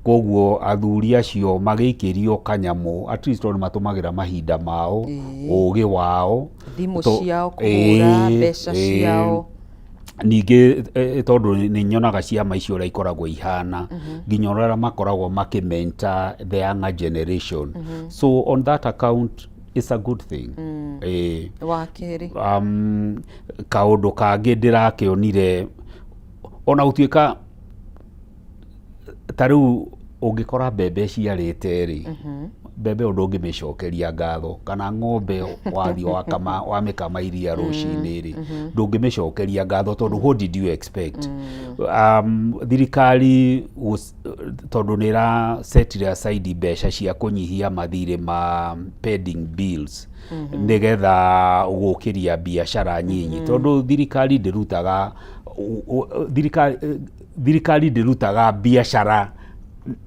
koguo athuri acio magikirio kanyamu at least on matumagira mahinda mao ugi wao thimu ciao kuhura mbeca ciao ninge tondu ni nyonaga ciama icio ria ikoragwo ihana nginya ora makoragwo makimenta the younger generation so on that account it's a good thing wakeri kaundu kangi ndirakionire ona utuika tariu ungikora mbembe ciarite ri mbembe undu ungimecokeria ngatho kana ng'ombe wathi wamikama iria rucini ri ndungimecokeria ngatho tondu what did you expect thirikari tondu nira setire aside mbeca cia kunyihia mathire ma pending bills nigetha gukiria biashara nyinyi tondu thirikari ndirutaga thirikari ndirutaga biashara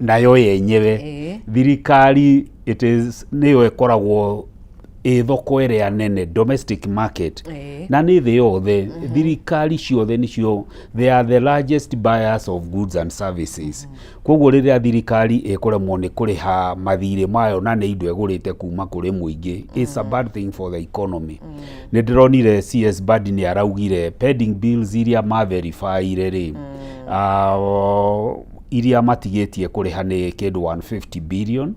nayo yenyewe thirikari niyo ikoragwo thoko ĩrĩa nene domestic market na nĩ thĩ yothe thirikari ciothe nicio they are the largest buyers of goods and services koguo rĩrĩa thirikari ĩkoremwo nĩ kũrĩha mathirĩ mayo na nĩ indo ĩgũrĩte kuma kũrĩ mũingĩ it's a bad thing for the economy nĩ ndĩronire CS Badi nĩ araugire pending bills iria verifyire rĩ iria matigetie kuriha ni kindu 150 billion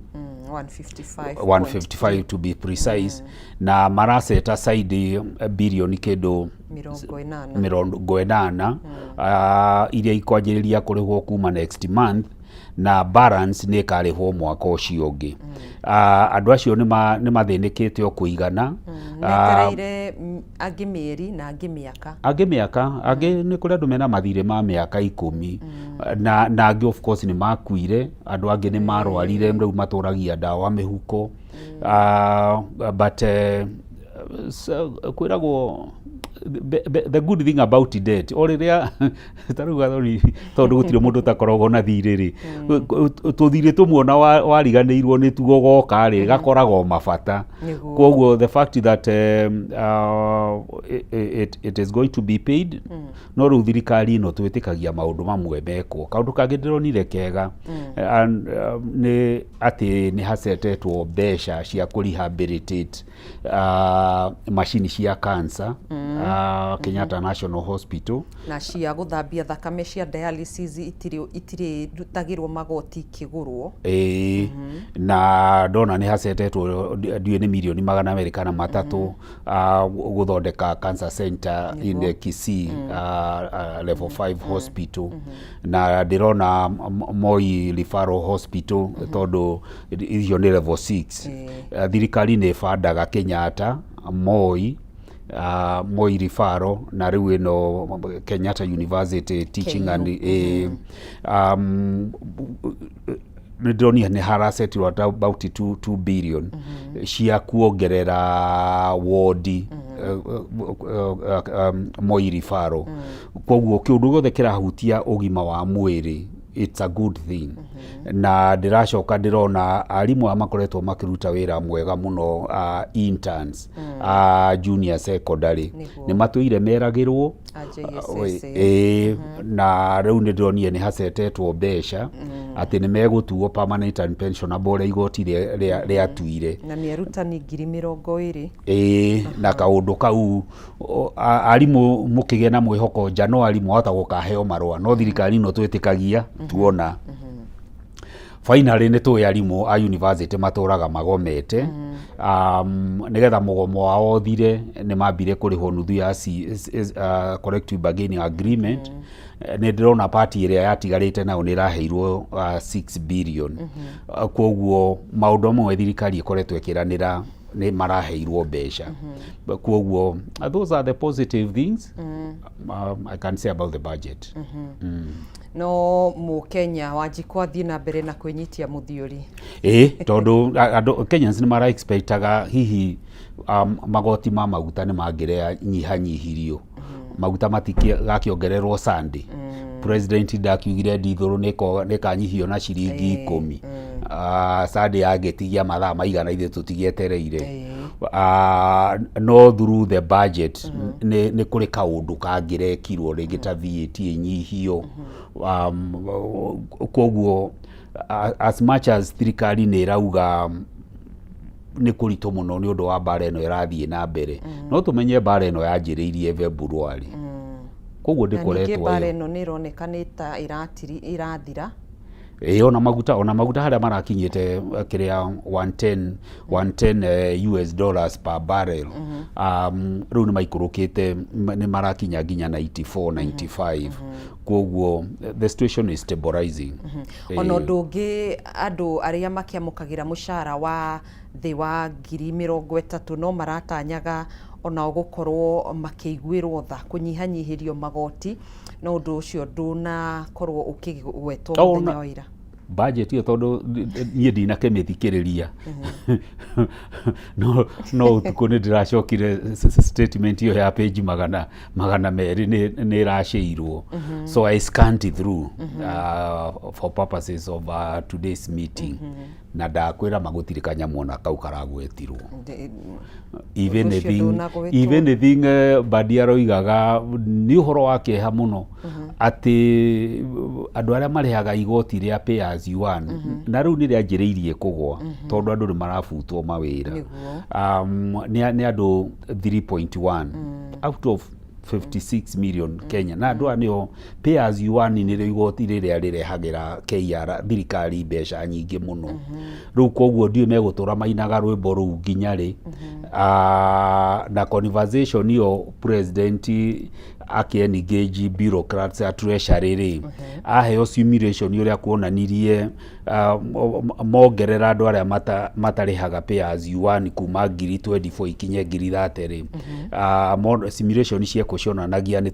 155 to be precise na maraseta aside billion kindu 80 iria ikwanjiriria kurihwo kuma next month na balance ni karihwo mwaka ucio ungi andu acio ni mathinikite o kuigana netereire angi mieri na angi miaka angi ni kuri andu mena mathire ma miaka 10 na angi of course ni makuire andu angi ni marwarire riu maturagia dawa mihuko but kwiragwo the good thing about debt oriria taruga tondu gutire mundu takoragwo na thirĩ ri tuthire tumuona wariganirwo ni tugo goka ri gakoragwo mabata koguo the fact that it is going to be paid no ru thirikari no twitikagia maundu mamwe meko kaundu kangi ndironire kega ni ati ni hasetetwo mbeca cia ku rehabilitate machine cia cancer Kenyatta National Hospital na cia guthambia thakame cia dialysis itiri rutagirwo magoti kigurwo na ndona ni hasetetwo ndiwe ni milioni $300 guthondeka cancer center in Kisii level 5 hospital na ndirona Moi Referral Hospital tondu icio ni level 6 thirikari ni fandaga Kenyatta Moi Referral na riu ino Kenyatta University Teaching and ni harasetirwo about 2 billion cia kuongerera wodi Moi Referral koguo kiundu gothe kirahutia ugima wa mwiri it's a good thing na ndiracoka ndirona arimu amakoretwo makiruta wira mwega muno interns junior secondary ni matuire meragirwo na riu ndironie ni hasetetwo mbeca ati ni megutuo permanent and pensionable igoti ria tuire na ni arutani 20,000 na kaundu kau arimu mukige na mwihoko January mwata gukaheo marua no thirikari no twitikagia tuona finally ni tu arimu a university maturaga magomete nigetha mugomo wao thire ni mambire kurihwo nuthu ya collective bargaining agreement ni ndirona party iria yatigarite nayo ni raheirwo 6 billion koguo maundu amwe thirikari ikoretwo ikiranira ni maraheirwo mbeca koguo those are the positive things I can say about the budget no mu Kenya wajikwa thii na mbere na kwenyitia muthiuri tondu Kenyans ni mara expectaga hihi magoti ma maguta ni mangire nyihanyihirio maguta matikiongererwo Sunday president ndakiugire ndithuru ni kanyihio na ciringi 10 Sunday agetigia mathaa maigana ithe tutigietereire no through the budget ni kuri kaundu kangirekirwo ringi ta VAT nyihio koguo as much as thirikari nä irauga nä kå ritå må no nä å ndå wa mbara ä no ä rathiä na mbere no tå menye mbara ä no yanjä rä irie February koguo ndä koretwo mbara ä no nä ĩroneka nĩ ta ĩrathira ona maguta harĩa marakinyĩte kĩrĩa 110 US dollars per barrel rĩu nĩ maikũrũkĩte nĩ marakinya nginya 94-95 koguo the situation is stabilizing ona ũndũ ũngĩ andũ arĩa makĩamũkagĩra mũcara wa thĩ wa 30,000 no maratanyaga ona gũkorwo makĩiguĩrwo tha kũnyihanyihĩrio magoti no ũndũ ũcio ndũnakorwo ũkĩgwetwo mũthenya wa ira budget iyo tondu niĩ ndinakĩmĩthikĩrĩria no ũtukũ nĩ ndĩracokire statement iyo ya page magana merĩ nĩ ĩracĩirwo so I scanned it through for purposes of today's meeting na ndakwĩra magũtirĩ kanyamũ ona kau karagwetirwo even thing Mbadi aroigaga nĩ ũhoro wa kĩeha mũno atĩ andũ arĩa marĩhaga igoti rĩa pay as you earn na rĩu nĩ rĩanjĩrĩirie kũgwa tondũ andũ nĩ marabutwo mawĩra nĩ andũ 3.1 out of 56 million Kenya na andũ aya nĩo pay as you earn nĩ rĩo igoti rĩrĩa rĩrehagĩra KR thirikari mbeca nyingĩ mũno rĩu koguo ndiũ megũtũra mainaga rwĩmbo rũu nginya rĩ na conversation iyo president aki-engage bureaucrats a treasury rĩ aheo simulation ũrĩa kuonanirie mongerera andũ arĩa matarĩhaga pay as you earn kuma 2024 ikinye 2030 rĩ simulation cieko cionanagia nĩ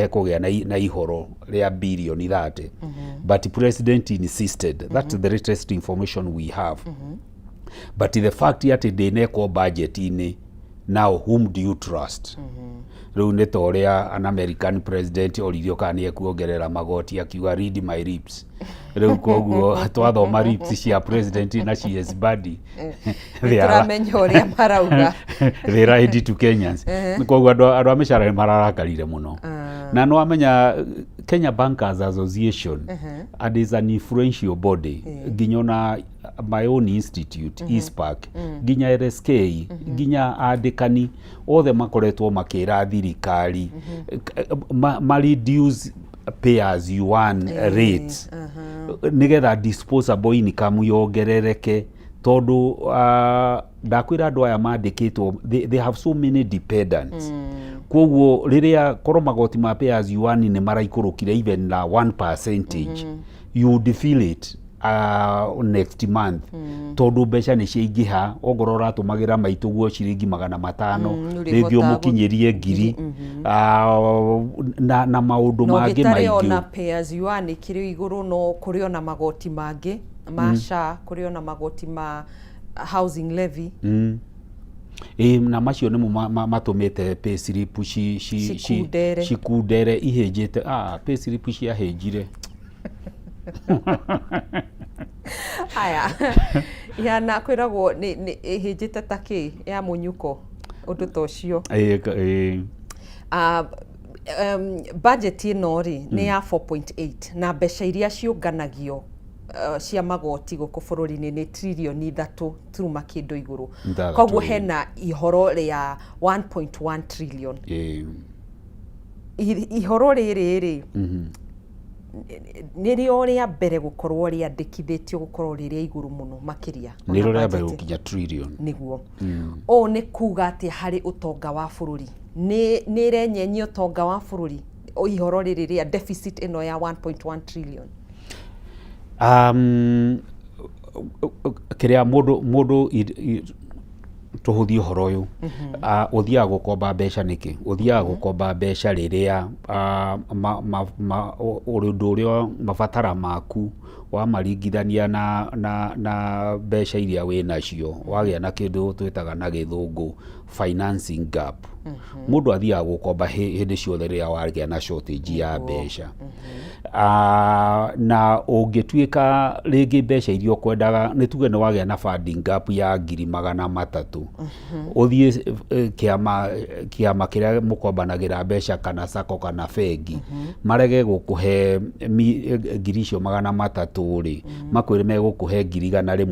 hekũgĩa na ihoro rĩa birioni 30 but president insisted that's the latest information we have but the fact atĩ ndĩnekwo budget-inĩ now whom do you trust rĩu nĩ ta ũrĩa an American president oririo kana nĩ ekuongerera magoti akiuga read my lips rĩu koguo twathoma lips cia president na CS Mbadi turamenya ũrĩa marauga they are ready to Kenyans koguo andũ a mĩcara nĩ mararakarire mũno na no amenya Kenya Bankers Association and is an influential body nginya na my own institute ISPAC nginya RSK nginya andĩkani othe makoretwo makĩra thirikari ma reduce pay as you earn rates nigetha disposable income yongerereke tondu ndakwĩra andũ aya mandĩkĩtwo they have so many dependents koguo rĩrĩa korwo magoti ma pay as you earn nĩ maraikũrũkire even na 1% you would feel it next month tondu mbeca nĩ ciaingĩha ongorwo ũratũmagĩra maitũguo ciringi 500 rĩngĩ ũmũkinyĩrie 1,000 na maũndũ mangĩ maingĩ no ona pay as you earn kĩrĩ igũrũ no kũrĩ ona magoti mangĩ ma SHA kũrĩ ona magoti ma housing levy na macio nĩmo matũmĩte pay slip cikundere ihĩnjĩte pay slip ciahĩnjire haya yana kwĩragwo nĩ ihĩnjĩte ta kĩ ya mũnyuko ũndũ ta ũcio budget ĩno rĩ nĩ ya 4.8 na mbeca iria ciũnganagio cia magoti gũkũ bũrũri-inĩ nĩ tririoni 3 turuma kĩndũ igũrũ koguo hena ihoro rĩa 1.1 trillion ihoro rĩrĩ rĩ nĩrĩo rĩa mbere gũkorwo rĩandĩkithĩtio gũkorwo rĩrĩa igũrũ mũno makĩria nĩrĩo rĩa mbere gũkinya trillion nĩguo ũũ nĩ kuga atĩ harĩ ũtonga wa bũrũri nĩ ĩrenyenyia ũtonga wa bũrũri ihoro rĩrĩ rĩa deficit ĩno ya 1.1 trillion kĩrĩa mũndũ tũhũthie ũhoro ũyũ ũthiaga gũkomba mbeca nĩkĩ ũthiaga gũkomba mbeca rĩrĩa ũndũ ũrĩa mabatara maku wamaringithania na mbeca iria wĩ nacio wagĩa na kĩndũ twĩtaga na gĩthũngũ financing gap mũndũ athiaga gũkomba hĩndĩ ciothe rĩrĩa wagĩa na shortage ya mbeca na ũngĩtuĩka rĩngĩ mbeca iria ũkwendaga nĩ tuge nĩ wagĩa na funding gap ya 300,000 ũthiĩ kĩama kĩrĩa mũkombanagĩra mbeca kana sacco kana bengi marege gũkũhe 300,000 rĩ makwĩre megũkũhe 100,000 rĩ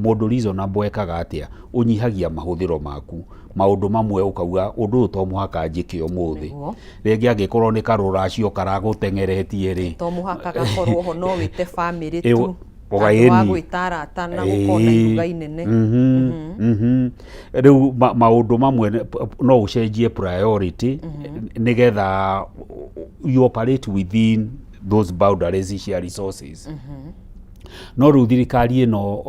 mũndũ reasonable ekaga atĩa ũnyihagia mahũthĩro maku maũndũ mamwe ũkauga ũndũ ũyũ to mũhaka njĩke ũmũthĩ rĩngĩ angĩkorwo nĩ karũracio karagũtengeretie rĩ to mũhaka gakorwo ho no wĩte family tu ũgaĩni wa gwĩtarata na gũkorwo iruga inene rĩu maũndũ mamwe no ũcenjie priority nĩgetha you operate within those boundaries cia resources no rĩu thirikari ĩno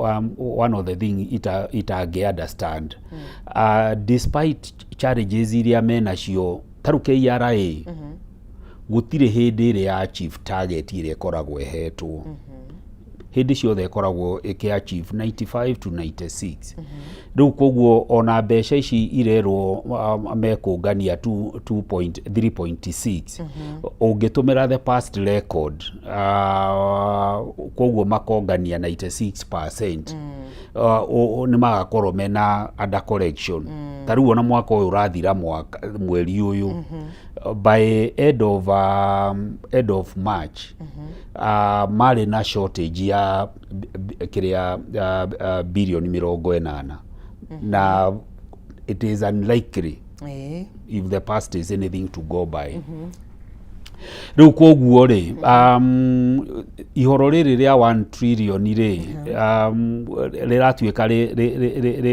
one of the thing itangĩ understand despite challenges iria menacio tarũ KRA gũtirĩ hĩndĩ ĩrĩa achieve target ĩrĩa ĩkoragwo ĩhetwo hĩndĩ ciothe ĩkoragwo ĩkĩ-achieve 95 to 96 rĩu koguo ona mbeca ici irerwo mekũngania 3.6 ũngĩtũmĩra the past record koguo makongania 96% nĩ magakorwo mena under collection tarĩu ona mwaka ũyũ ũrathira mweri ũyũ by end of March marĩ na shortage ya bilioni 80 na it is unlikely if the past is anything to go by rĩu koguo rĩ ihoro rĩrĩ rĩa 1 trillion rĩ rĩratuĩka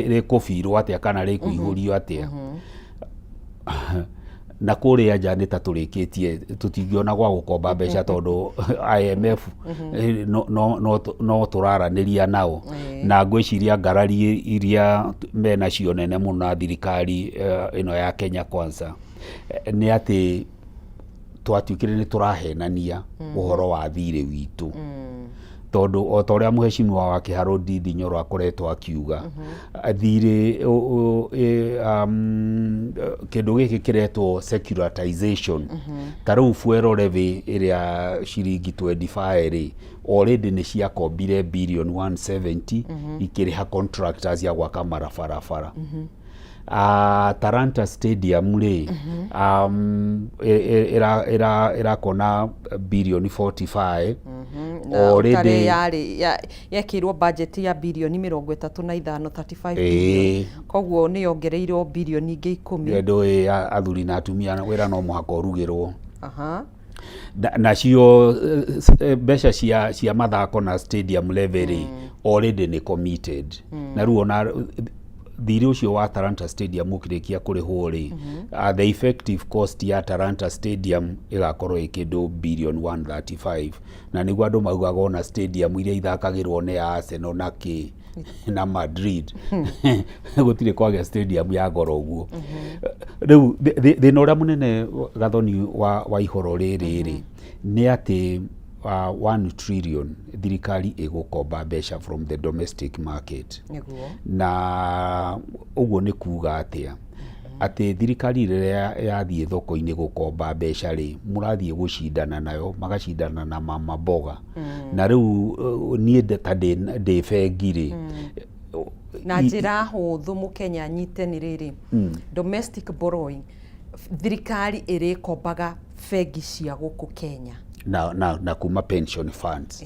rĩkũbirwo atĩa kana rĩkũihũrio atĩa na kũrĩa nja nĩ ta tũrĩkĩtie tũtingĩona gwa gũkomba mbeca tondũ IMF no tũraranĩria nao na ngwĩciria ngarari iria menacio nene mũno na thirikari ĩno ya Kenya Kwanza nĩ atĩ twatuĩkire nĩ tũrahenania ũhoro wa thirĩ witũ tondũ o ta ũrĩa mũheshimiwa wa Kĩharũ Ndindi Nyoro akoretwo akiuga thirĩ kĩndũ gĩkĩ kĩretwo securitization tarĩu fuero levy ĩrĩa ciringi 25 rĩ already nĩ ciakombire billion 170 ikĩrĩha contractors ya gwaka barabara Talanta Stadium rĩ irakona bilioni 45 already yekirwo budget ya bilioni 35 billion koguo nĩ yongereirwo bilioni ingĩ 10 ndũ athuri na atumia wĩra no mũhaka ũrugĩrwo nacio mbeca cia mathako na stadium level already nĩ committed na rĩu ona thirĩ ũcio wa Talanta Stadium ũkĩrĩkia kũrĩhwo rĩ the effective cost ya Talanta Stadium ĩgakorwo ĩkĩndũ billion 135 na nĩguo andũ maugaga ona stadium iria ithakagĩrwo nĩ Arsenal na Madrid gũtirĩ kwagĩa stadium ya goro ũguo rĩu thĩna ũrĩa mũnene Gathoni wa ihoro rĩrĩ nĩ atĩ 1 trillion thirikari ĩgũkomba mbeca from the domestic market na ũguo nĩ kuga atĩ thirikari rĩrĩa yathiĩ thoko-inĩ gũkomba mbeca rĩ mũrathiĩ gũcindana nayo magacindana na mama mboga na rĩu niĩ ta ndĩ bengi rĩ na njĩra hũthũ mũkenya anyite nĩ rĩrĩ domestic borrowing thirikari ĩrĩkombaga bengi cia gũkũ Kenya na kuma pension funds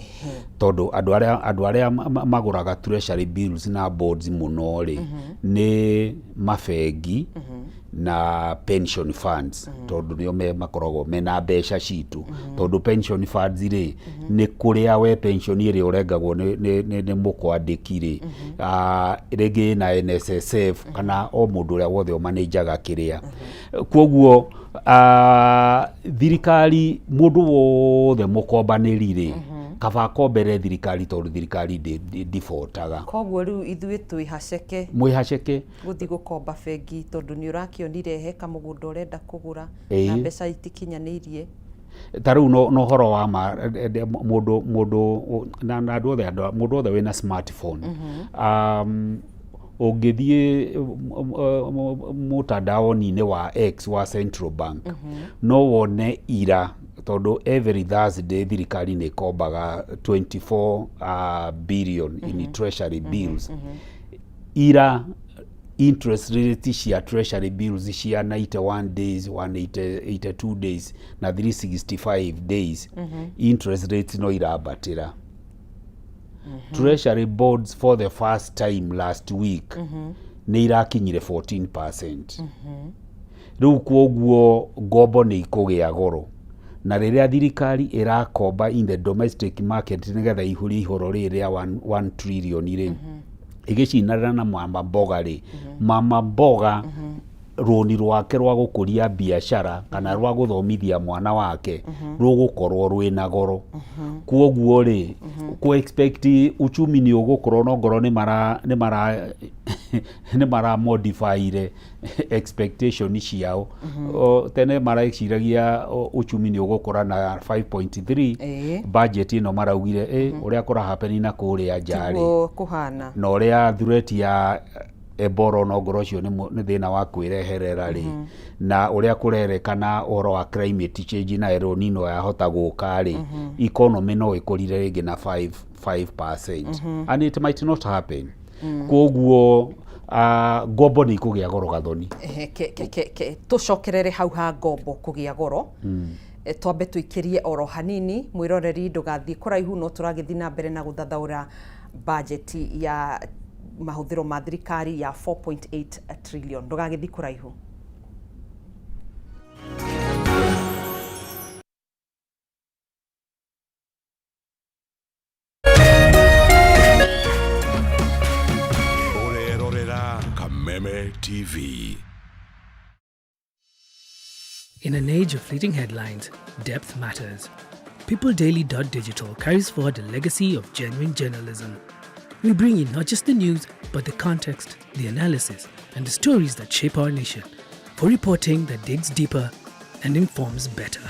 tondũ andũ arĩa magũraga treasury bills na bonds mũno rĩ nĩ mabengi na pension funds tondũ nĩo makoragwo mena mbeca citũ tondũ pension funds rĩ nĩ kũrĩa we pension ĩrĩa ũrengagwo nĩ mũkwandĩki rĩ rĩngĩ na NSSF kana o mũndũ ũrĩa wothe ũmanĩnjaga kĩrĩa koguo thirikari mũndũ wothe mũkombanĩri rĩ kaba akombere thirikari tondũ thirikari defaultaga koguo rĩu ithuĩ mwĩhaceke gũthiĩ gũkomba bengi tondũ nĩ ũrakĩonire he kamũgũnda ũrenda kũgũra na mbeca itikinyanĩirie tarĩu no horo wa mũndũ na mũndũ wothe wĩna smartphone ũngĩthiĩ mũtandaoni-inĩ wa X wa Central Bank no wone ira tondu every Thursday thirikari nä kombaga 24 billion in treasury bills. Ira interest rate cia treasury bills cia 91 days, 182 days na 365 days, interest rates no irabatira. Treasury boards for the first time last week nä irakinyire 14%. Rĩu kwoguo ngombo nĩ ikũgĩa goro, na rĩrĩa thirikari ĩrakomba in the domestic market nĩgetha ihũrie ihoro rĩrĩ rĩa 1 trillion rĩ, ĩgĩcinana na mama mboga rĩ, mama mboga rũni rwake rwa gũkũria biashara kana rwa gũthomithia mwana wake rũgũkorwo rwĩna goro. Kwoguo rĩ, ku expect uchumi nĩ ũgũkorwo no ngoro nĩ mara modify expectation ciao. Tene maraiciragia uchumi nĩ ũgũkora na 5.3, budget ĩno maraugire ũrĩa kũra happen na kũrĩa njari kuhana na ũrĩa threat ya Ebola no ngoro cio nĩ thĩna wa kwĩreherera rĩ, na ũrĩa kũrerekana ũhoro wa climate change na El Nino yahota gũka rĩ, economy no ĩkũrire rĩngĩ na 5%, and it might not happen. Kwoguo ngombo nĩ ikũgĩa goro Gathoni. Tũcokerere hau ha ngombo kũgĩa goro, twambe tũikĩrie oro hanini, mwĩroreri ndũgathiĩ kũraihu, no tũragĩthiĩ na mbere na gũthathaũra budget ya mahũthĩro ma thirikari ya 4.8 trillion. Ndũgagĩthiĩ kũraihu. Orerorera Kameme TV. In an age of fleeting headlines, depth matters. PeopleDaily.digital carries forward a legacy of genuine journalism. We bring you not just the news, but the context, the analysis, and the stories that shape our nation, for reporting that digs deeper and informs better.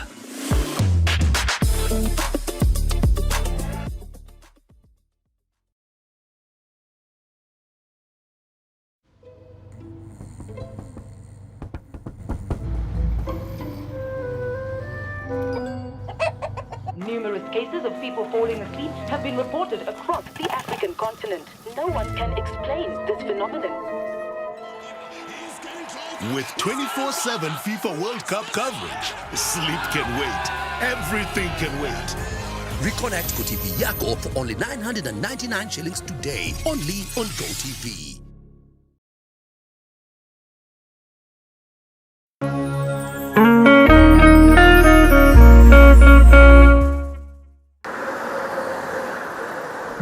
Numerous cases of people falling asleep have been reported across the African continent. No one can explain this phenomenon. With 24/7 FIFA World Cup coverage, sleep can wait. Everything can wait. Reconnect GoTV yako for only 999 shillings today, only on GoTV.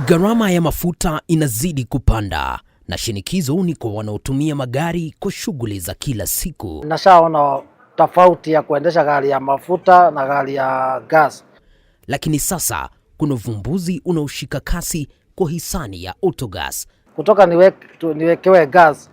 Gharama ya mafuta inazidi kupanda na shinikizo ni kwa wanaotumia magari kwa shughuli za kila siku. Nashaona tofauti ya kuendesha gari ya mafuta na gari ya gas. Lakini sasa kuna uvumbuzi unaoshika kasi kwa hisani ya Autogas. Kutoka niwekewe gas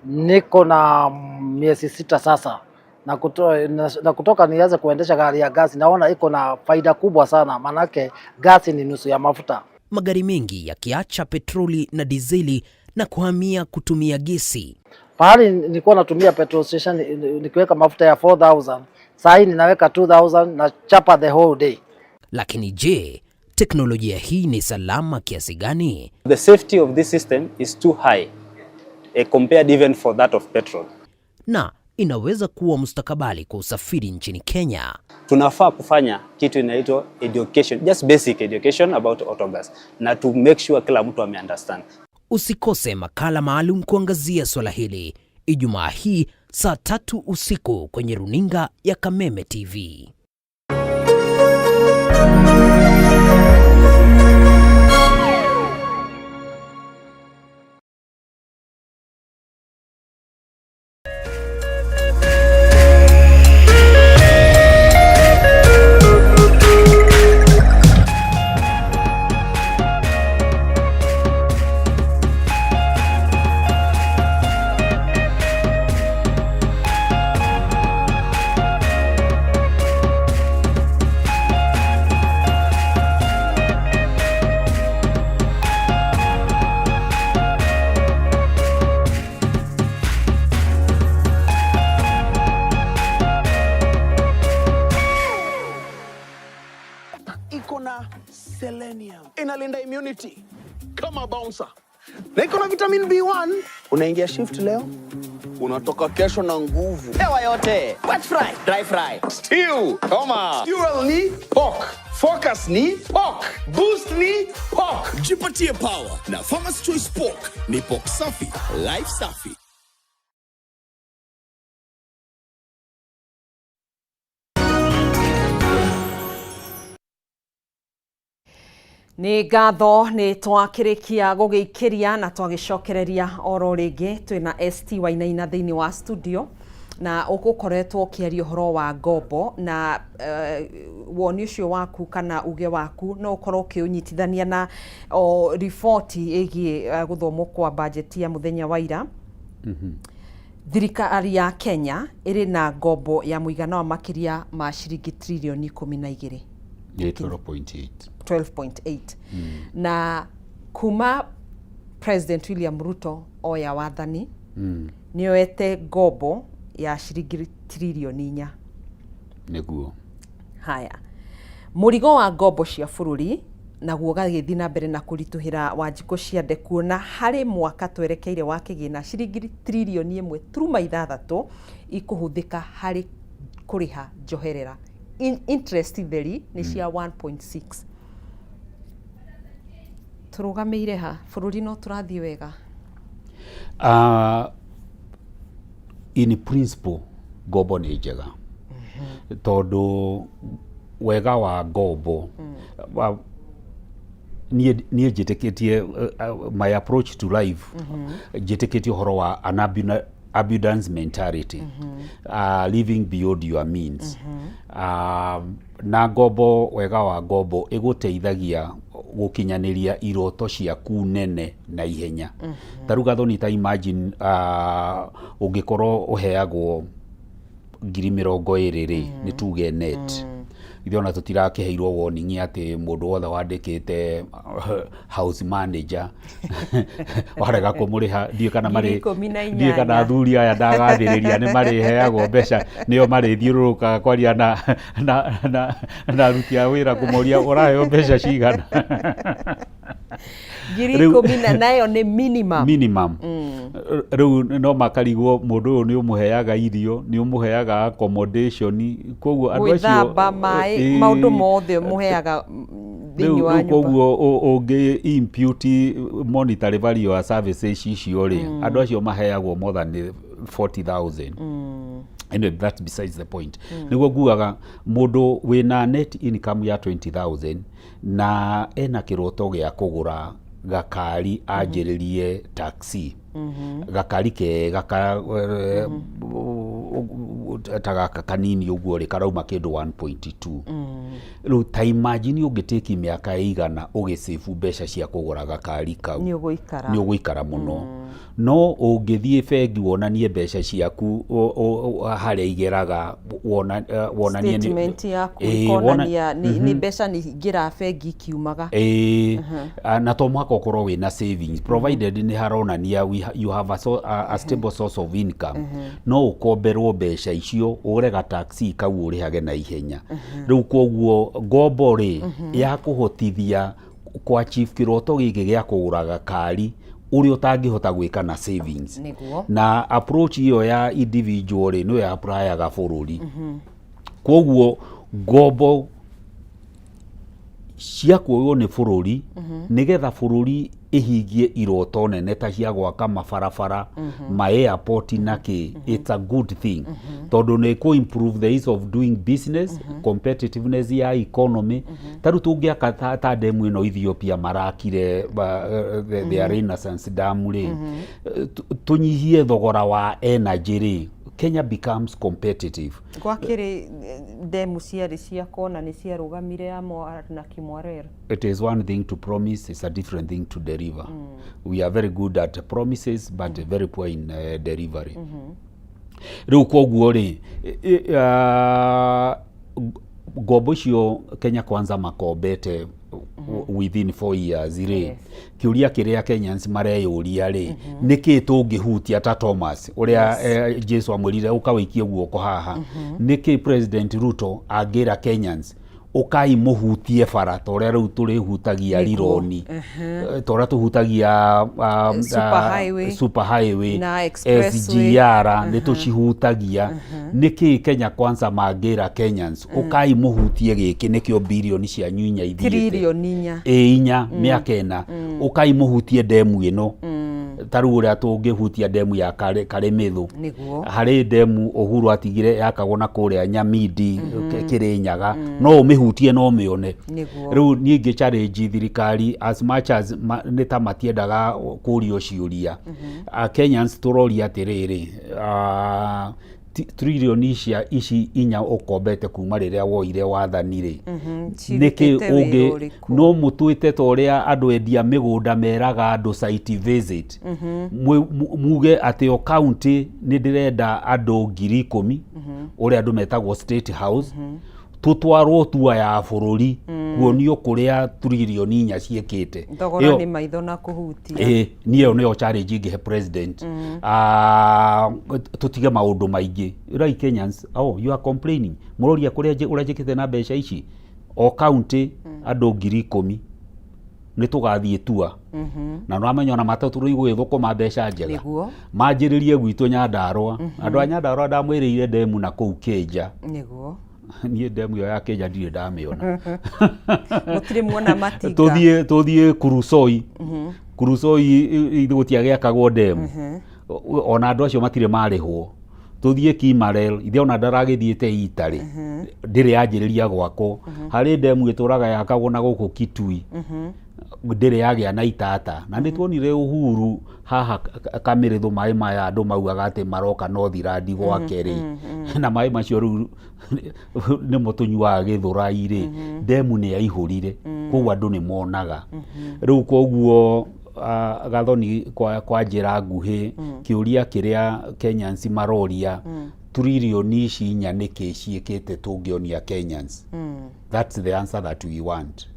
niko na miezi 6 sasa, na kutoka nianze kuendesha gari ya gas naona iko na faida kubwa sana, manake gas ni nusu ya mafuta. Magari mengi yakiacha petroli na dizeli na kuhamia kutumia gesi. Pahali nilikuwa natumia petrol station nikiweka mafuta ya 4000, sasa hivi ninaweka 2000 na chapa the whole day. Lakini je, teknolojia hii ni salama kiasi gani? The safety of this system is too high compared even for that of petrol. Na inaweza kuwa mustakabali kwa usafiri nchini Kenya. Tunafaa kufanya kitu inaitwa education, just basic education about autogas, na to make sure kila mtu ame-understand. Usikose makala maalum kuangazia swala hili Ijumaa hii saa 3 usiku kwenye runinga ya Kameme TV. inalinda immunity kama bouncer. Na iko na vitamin B1. Unaingia shift leo, unatoka kesho na nguvu. Hewa yote. Wet fry, dry fry, stew, koma. Fuel ni pork. Focus ni pork. Boost ni pork. Jipatie power na Farmer's Choice Pork. Ni pork safi, life safi. Nĩ ngatho nĩ twakĩrĩkia gũgĩikĩria na twagicokereria oro rĩngĩ twĩna ST Wainaina thĩinĩ wa studio na ũgũkoretwo ũkĩaria ũhoro wa ngombo na woni ũcio waku kana uge waku no ũkorwo ũkĩũnyitithania na riboti ĩgiĩ gũthomwo kwa bajeti ya mũthenya wa ira. Thirikari ya Kenya ĩrĩ na ngombo ya mũigana wa makĩria ma ciringi trilioni 12. 12.8. Na kuma President William Ruto oya wathani nĩoete ngombo ya ciringi trilioni 4. Nĩguo. Haya. Mũrigo wa ngombo cia bũrũri naguo gagĩthiĩ na mbere na kũritũhĩra Wanjikũ Ciande kuona harĩ mwaka twerekeire wa kĩgĩna ciringi trilioni 1.6 ikũhũthĩka harĩ kũrĩha njoherera. Interest theri ni cia 1.6. Turugameire ha bũrũri no tũrathiĩ wega. In principle ngombo nĩ njega. Tondũ wega wa ngombo niĩ njĩtĩkĩtie my approach to life njĩtĩkĩtie ũhoro wa abundance mentality, living beyond your means. Na ngombo, wega wa ngombo ĩgũteithagia gũkinyanĩria iroto ciaku nene na ihenya. Taruga thoni ta imagine ũngĩkorwo ũheagwo 20,000 nĩ tuge net. Ithe ona tũtirakĩheirwo warning atĩ mũndũ wothe wandĩkĩte house manager warega kũmũrĩha ndiĩ kana ndiĩ kana athuri aya ndagathĩrĩria nĩ marĩheagwo mbeca nĩo marĩthiũrũrũkaga kwaria na aruti a wĩra kũmoria ũraheo mbeca cigana. 10,000 nayo nĩ minimum. Rĩu no makarigwo mũndũ ũyũ nĩ ũmũheaga irio, nĩ ũmũheaga accommodation, koguo andũ acio maũndũ mothe mũheaga thĩinĩ wa nyũmba. Koguo ũngĩ impute monetary value wa services icio rĩ, andũ acio maheagwo more than 40,000. Anyway, that's besides the point. Nĩguo nguaga mũndũ wĩna net income ya 20,000 na ena kĩroto gĩa kũgũra gakari anjĩrĩrie taxi. Gakari kega gaka kanini ũguo rĩ karauma kĩndũ 1.2. Rĩu ta imagine ũngĩtĩki mĩaka ĩigana ũgĩsave mbeca cia kũgũra gakari kau. Nĩ ũgũikara mũno. No ũngĩthiĩ bengi wonanie mbeca ciaku harĩa igeraga wonanie statement yaku ikonania ni mbeca ni ngira bengi kiumaga. Na to mwaka ũkorwo wĩna savings provided nĩ haronania you have a stable source of income. No ũkomberwo mbeca icio ũgũre ga taxi kau ũrĩhage na ihenya. Rĩu koguo ngombo rĩ ya kũhotithia kwa chief kĩroto gĩkĩ gĩa kũgũra gakari ũrĩa ũtangĩhota gwĩka na savings. Na approach hiyo ya individual rĩ no ya apply-aga bũrũri. Koguo ngombo cia kuoywo nĩ bũrũri nĩgetha bũrũri ihingie iroto nene ta cia gwaka mabarabara ma airport na kĩ. It's a good thing tondũ nĩ ku improve the ease of doing business, competitiveness ya economy. Taru tũngĩaka ta demu ĩno Ethiopia marakire the Renaissance Dam rĩ tunyihie thogora wa energy rĩ Kenya becomes competitive. Gwakĩrĩ demu ciarĩ cia kona nĩ ciarũgamire amo na Kimwarera. It is one thing to promise, it's a different thing to deliver. We are very good at promises but very poor in delivery. Rĩu koguo rĩ ngombo icio Kenya Kwanza makombete within 4 years rĩ kiuria kĩrĩa Kenyans mareyũria rĩ nĩkĩ tũngĩhutia ta Thomas ũrĩa Jesu amwĩrire ũkawĩkie guoko haha. Nĩkĩ President Ruto angĩra Kenyans ukai muhutie bara toria riu turi hutagia rironi toria tuhutagia super highway na expressway SGR ni tucihutagia niki Kenya Kwanza mangira Kenyans ukai muhutie giki nikio bilioni cia nyunya ithiete trilioni inya miaka ena ukai muhutie demu ino taru uria tungihutia demu ya Karemethu hari demu Uhuru atigire yakagwo na kuria Nyamindi Kirinyaga no umihutie no mione riu nie ngi challenge thirikari as much as nita matiendaga kurio ciuria Kenyans turoria atiriri trilioni cia ici inya ukombete kuma riria woire wathanire niki ungi no mutwite toria andu endia migunda meraga andu site visit muge ati o county ni ndirenda andu 10,000 uria andu metagwo state house tutwarwo tua ya bururi kuonio kuria trilioni inya ciekete thogora ni maitho na kuhutia niyo niyo challenge ingi he president tutige maundu maingi right Kenyans you are complaining muroria kuria urajikite na mbeca ici o county andu 10,000 ni tugathie tua na no amenyo na matatu ruigu ithukuma mbeca njega manjiririe gwitu Nyandarua andu a Nyandarua ndamwirire demu na kuu Keja niguo nie demu yo yake ja ndire ndamiona mutire muona matika tuthie Kurusoi Kurusoi ithutiage akagwo demu ona andu acio matire marihwo tuthie Kimarel ithe ona ndaragithiete Itari ndire yanjiriria gwako hari demu ituraga yakagwo na guku Kitui ndire yagia na itata na nituonire Uhuru haha Kamirithu mai maya andu maugaga ati maroka Northland gwakeri na mai macio riu ni mutunyuaga Githurai demu ni yaihurire koguo andu ni monaga riu koguo gathoni kwa njira nguhi kiuria kiria Kenyans maroria trilioni ici inya niki ciekete tungionia Kenyans that's the answer that we want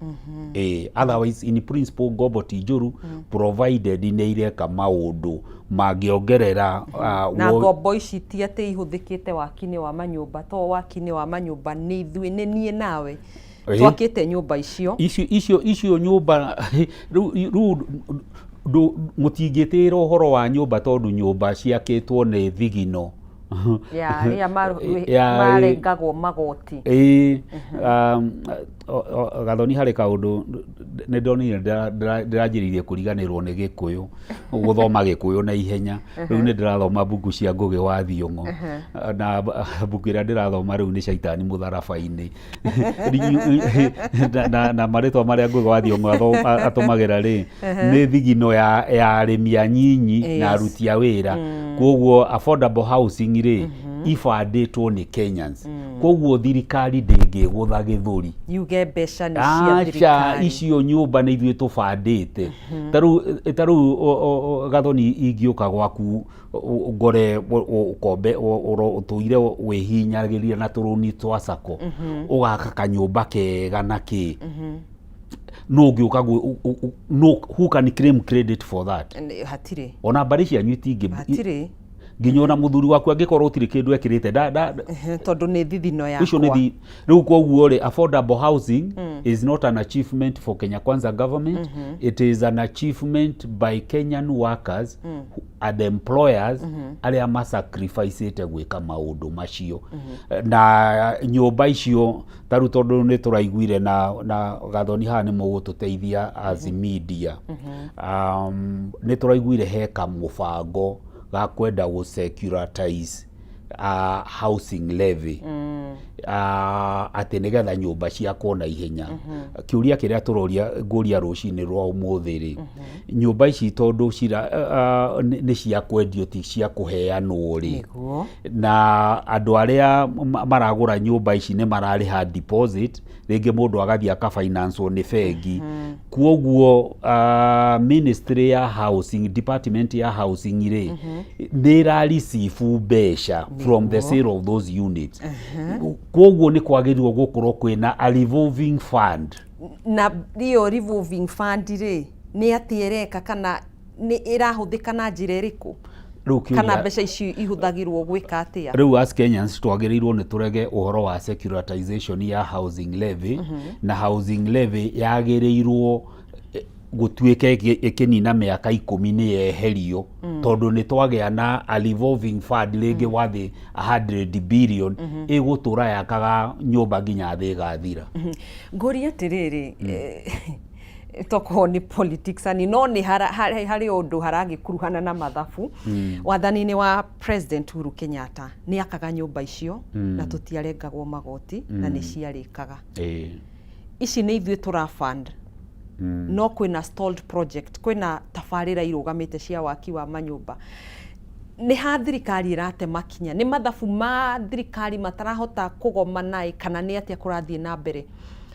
otherwise in principle Goboti Njuru provided ni ireka maundu mangiongerera na ngombo ici ti ati ihuthikite wakini wa manyumba to wakini wa manyumba ni ithui ni nie nawe twakite nyumba icio nyumba ru mutingitira uhoro wa nyumba tondu nyumba ciakitwo ni thigino ya marengagwo magoti gathoni hari kaundu ni ndonire ndiranjiririe kuriganirwo ni Gikuyu guthoma Gikuyu na ihenya riu ni ndirathoma buku cia Ngugi wa Thiong'o na buku ira ndirathoma riu ni Shaitani Mutharabaini na maritwa maria Ngugi wa Thiong'o atumagira ri ni thigino ya arimi anyinyi na aruti a wira koguo affordable housing ri ifanditwo ni Kenyans koguo thirikari ndingigutha githuri yuge mbeca ni cia thirikari icio nyumba ni ithuĩ tubandite taru gathoni ingiuka gwaku ngore ukombe utuire wihinyagiria na turuni twa sako ugaka kanyumba kega na ki no ngiuka who can claim credit for that hatire ona mbari cia nyuti hatire nginyona muthuri waku angikorwo utiri kindu ekirite tondu ni thithino yakwa icio ni riu koguo ri affordable housing is not an achievement for Kenya Kwanza government it is an achievement by Kenyan workers and employers aria masacrificeite gwika maundu macio na nyumba icio taru tondu ni turaiguire na gathoni haha ni mugututeithia as media ni turaiguire heka mubango ga kwenda go securitize housing levy ati nigetha nyumba cia kona ihenya kiuria kiria turoria nguria rucini rwa umuthi ri nyumba ici tondu cira ni cia kwendio ti cia kuheanwo ri na andu aria maragura nyumba ici ni marariha deposit ringi mundu agathia aka finance ni bengi kuoguo ministry ya housing department ya housing ri ni ra receive mbeca from the sale of those units kuoguo ni kwagirirwo gukorwo kwina a revolving fund na rio revolving fund ri ni atiereka kana ni irahuthika na njira iriku kana mbeca ici ihuthagirwo gwika atia. Riu as Kenyans twagĩrĩirwo nĩ tũrege ũhoro wa securitization ya housing levy na housing levy yagĩrĩirwo gũtuĩke ĩkĩnina mĩaka 10 nĩ yeherio tondũ nĩ twagĩa na a revolving fund rĩngĩ wathi 100 billion ĩgũtũra yakaga nyũmba nginya thĩ gathira. Ngũria atĩrĩrĩ toko ni politics ani no ni hari undu haragikuruhana na mathabu wathani-inĩ wa President Uhuru Kenyatta ni akaga nyũmba icio na tutiarengagwo magoti na ni ciarĩkaga. Ici nĩ ithuĩ tũra fund no kwĩna stalled project, kwĩna tabarĩra irũgamĩte cia waki wa manyũmba. Nĩ ha thirikari ĩrate makinya, nĩ mathabu ma thirikari matarahota kũgomana kana nĩ atĩa kũrathiĩ na mbere?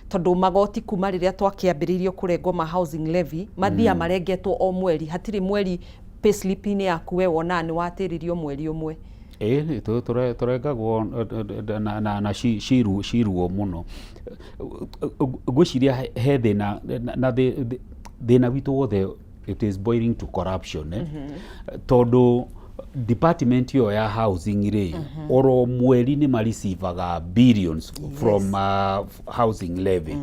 Tondu magoti kuma rĩrĩa twakĩambĩrĩirio kũrengwo ma housing levy mathia marengetwo o mweri, hatirĩ mweri payslip-inĩ yaku we wona nĩ watĩrĩrio mweri ũmwe. Tũrengagwo na ciruo mũno. Ngwĩciria he thĩna na thĩna witũ wothe it is boiling to corruption tondu department yo ya housing rĩ oro mweri nĩ maricivaga billions from housing levy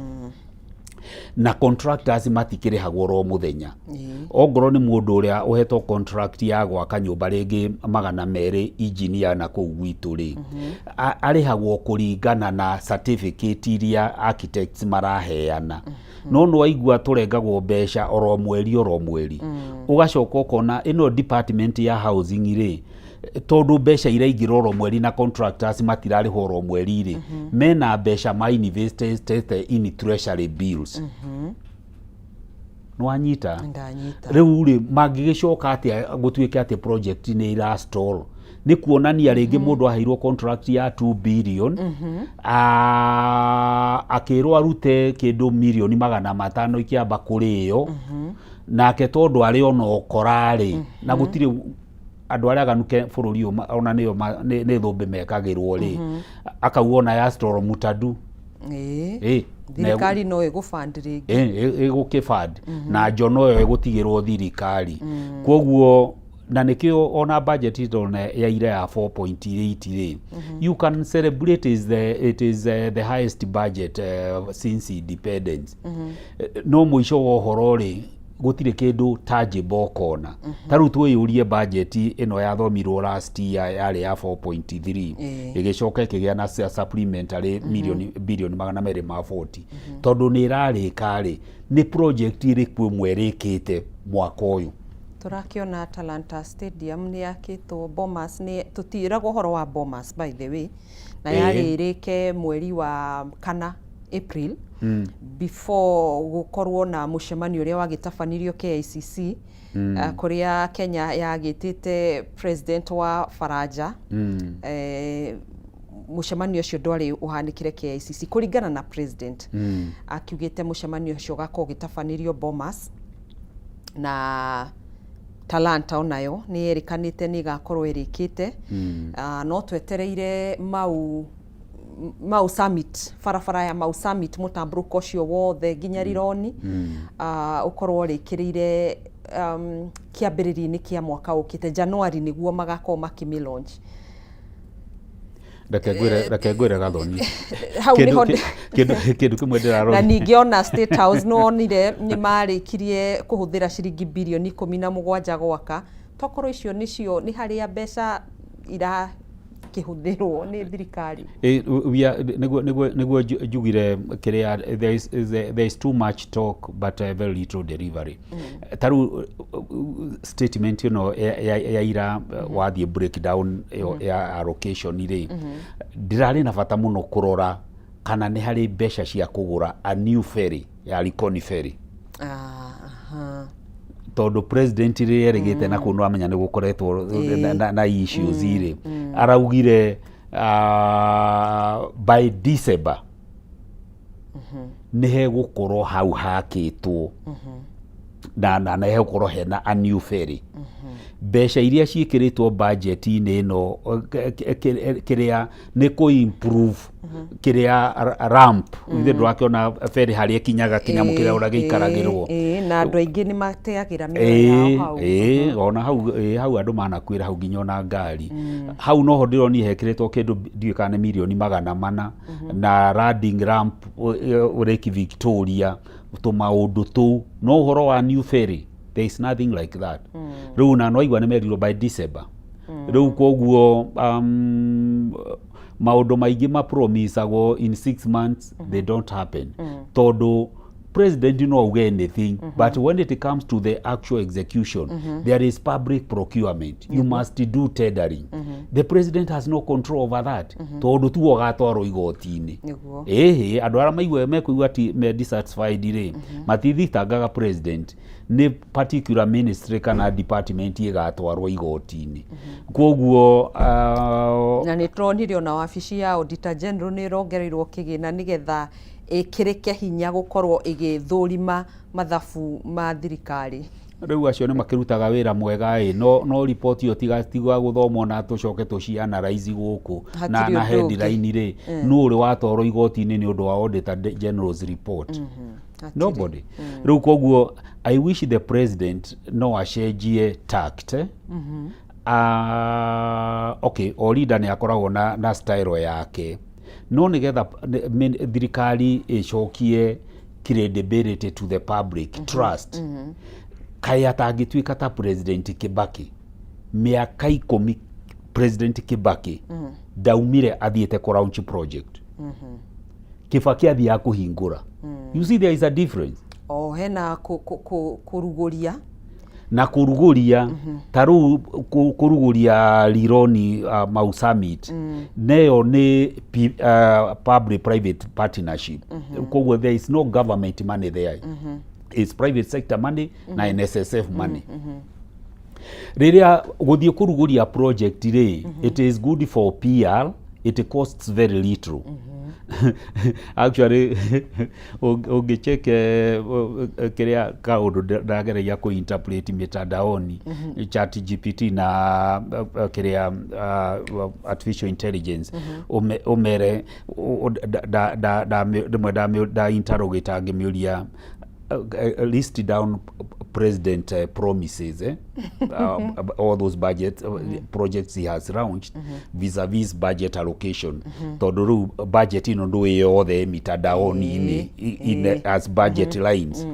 na contractors matikĩrĩhagwo oro mũthenya. Ongorwo nĩ mũndũ ũrĩa ũhetwo contract ya gwaka nyũmba rĩngĩ 200 engineer na kũu gwitũ rĩ arĩhagwo kũringana na certificate iria architects maraheana. No no aigua tũrengagwo mbeca oro mweri ugacoka ukona ino department ya housing rĩ tondu mbeca iraingĩra oro mweri na contractors matirarĩhwo oro mweri rĩ mena mbeca ma invested in treasury bills. Nwanyita rĩu rĩ mangĩgĩcoka atĩa gũtuĩke atĩ project nĩ ira stall nĩ kuonania rĩngĩ mũndũ aheirwo contract ya 2 billion akĩrwo arute kĩndũ milioni 500 ikiamba kũrĩ yo nake tondu arĩ ona okorarĩ na gũtirĩ andũ arĩa aganuke bũrũri ona nĩ thũmbĩ mekagĩrwo rĩ akauga ona ya stall mutadu thirikari no ĩgũfund rĩngĩ ĩgũkĩfund na njono ĩyo ĩgũtigĩrwo thirikari. Koguo na nikio ona budget itone ya ira ya 4.8 rĩ you can celebrate it is the highest budget since independence. No mũico wa ũhoro rĩ gũtirĩ kĩndũ tangible kona. Tarĩu twĩyũrie budget ĩno yathomirwo last year yarĩ ya 4.3 ĩgĩcoka ĩkĩgĩa na supplementary billion 240 tondũ nĩ ĩrarĩka rĩ nĩ project ĩrĩkũ mwerĩkĩte mwaka ũyũ. Turakiona Talanta Stadium ni yakitwo Bomas ni tutiragwo horo wa Bomas by the way na yarĩrĩke mweri wa kana April before gukorwo na mucemanio ũrĩa wagĩtabanirio KICC kuria Kenya yagĩtĩte president wa Faraja mucemanio ũcio ndwarĩ uhanĩkire KICC kũringana na president akiugĩte mucemanio ũcio ũgakorwo ũgĩtabanirio Bomas na Talanta onayo ni erikanite ni gakorwo erikite no twetereire Mau Summit barabara ya Mau Summit mutamburuko cio wothe nginya Rironi ukorwo rikirire kiambĩrĩria-inĩ kia mwaka ũkĩte January niguo magakorwo makimilaunch. Reke ngwĩre Gathoni kĩndũ kĩmwe ndĩrarora na ningĩ ona State House no onire nĩ marĩkirie kũhũthĩra ciringi bilioni 17 gwaka tokorwo icio nĩcio nĩ harĩa mbeca kĩhũthĩrwo nĩ thirikari. Nĩguo njugire kĩrĩa there is too much talk but very little delivery. Tarĩu statement ĩno ya ira wathiĩ breakdown ya allocation rĩ ndirarĩ na bata mũno kũrora kana nĩ harĩ mbeca cia kũgũra a new ferry ya Likoni ferry. Tondu president rĩrĩa erĩgĩte na kũndũ amenya nĩ gũkoretwo na issues rĩ araugire by December nĩ hegũkorwo hau hakĩtwo na he gũkorwo hena a new ferry mbeca iria ciĩkĩrĩtwo budget-inĩ ĩno kĩrĩa nĩ kũ-improve kĩrĩa ramp ithe ndũrakĩona ferry harĩa kinyaga kinyamũ kĩrĩa ũrĩa gĩikaragĩrwo na andũ aingĩ nĩ mateagĩra mĩoyo yao hau ona hau andũ manakuĩra hau nginya ona ngari hau noho ndĩronire hekĩrĩtwo kĩndũ ndiũĩ kana nĩ mirioni 400 na landing ramp Lake Victoria tũmaũndũ tũu no ũhoro wa new ferry. There is nothing like that. Rĩu na noigua nĩ merirwo by December. Rĩu koguo maũndũ maingĩ mapromisagwo in 6 months they don't happen. Tondũ president no auge anything but when it comes to the actual execution there is public procurement. You must do tendering. The president has no control over that. Tondũ tu ũgatwarwo igoti-inĩ. Andũ arĩa maigua mekuigua ati me dissatisfied rĩ matithitangaga president nĩ particular ministry kana department ĩgatwarwo igoti-inĩ. Koguo na nĩ tũronire ona wabici ya Auditor General nĩ ĩrongereirwo kĩgĩna nĩgetha ĩkĩrĩke hinya gũkorwo ĩgĩthũrima mathabu ma thirikari. Rĩu acio nĩ makĩrutaga wĩra mwega no report ĩyo tiga gũthomwo na tũcoke tũci-analyze gũkũ na headline rĩ nũ ũrĩ watwarwo igoti-inĩ nĩ ũndũ wa Auditor General's report. Nobody. Rĩu koguo I wish the president no acenjie tact. Okay, o leader nĩ akoragwo na style yake no nĩgetha thirikari ĩcokie credibility to the public trust. Kaĩ atangĩtuĩka ta President Kibaki mĩaka 10 President Kibaki ndaumire athiĩte kũ-launch project. Kibaki athiaga kũhingũra. You see there is a difference. Hena kũrugũria na kũrugũria ta rĩu kũrugũria Lironi Mau Summit neyo nĩ public private partnership. Koguo there is no government money there. It's private sector money na NSSF money. Rĩrĩa gũthiĩ kũrugũria project rĩ it is good for PR, it costs very little. Actually ũngĩcheck kĩrĩa kaũndũ ndageragia kũ-interpret mitandaoni ChatGPT na kĩrĩa artificial intelligence ũmere da interrogate ngĩmĩũria list down president promises all those budget projects he has launched vis-a-vis budget allocation. Tondũ rĩu budget ĩno ndũĩ yothe mitandaoni-inĩ as budget lines.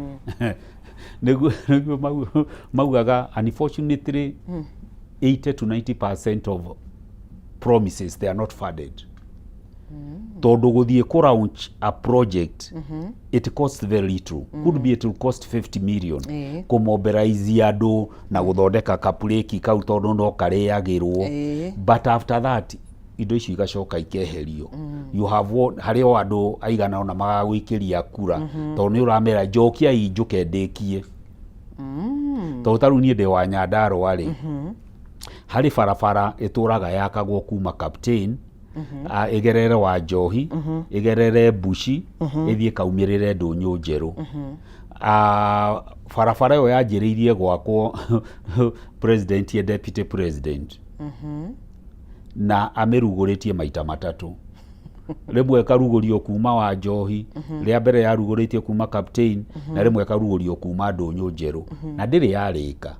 Nĩguo maugaga unfortunately 80 to 90% of promises they are not funded. Tondũ gũthiĩ kũ-launch a project it costs very little. Could be it will cost 50 million kũmobilize andũ na gũthondeka kapureki kau tondũ no karĩagĩrwo but after that indo icio igacoka ikeherio. You have harĩ o andũ aigana ona magagũikĩria kura tondũ nĩ ũramera njokia njũke ndĩkie. Tondũ tarĩu niĩ ndĩ wa Nyandarũa rĩ harĩ barabara ĩtũraga yakagwo kuma Captain igerere wa Njohi igerere Bushi ithie kaumĩrĩre Ndũnyũ Njerũ. Barabara ĩyo yanjĩrĩirie gwakwo president ya deputy president na amĩrugũrĩtie maita matatũ. Rĩmwe ĩkarugũrio kuma wa Njohi, rĩa mbere yarugũrĩtio kuma Captain na rĩmwe ĩkarugũrio kuma Ndũnyũ Njerũ na ndĩrĩ yarĩka.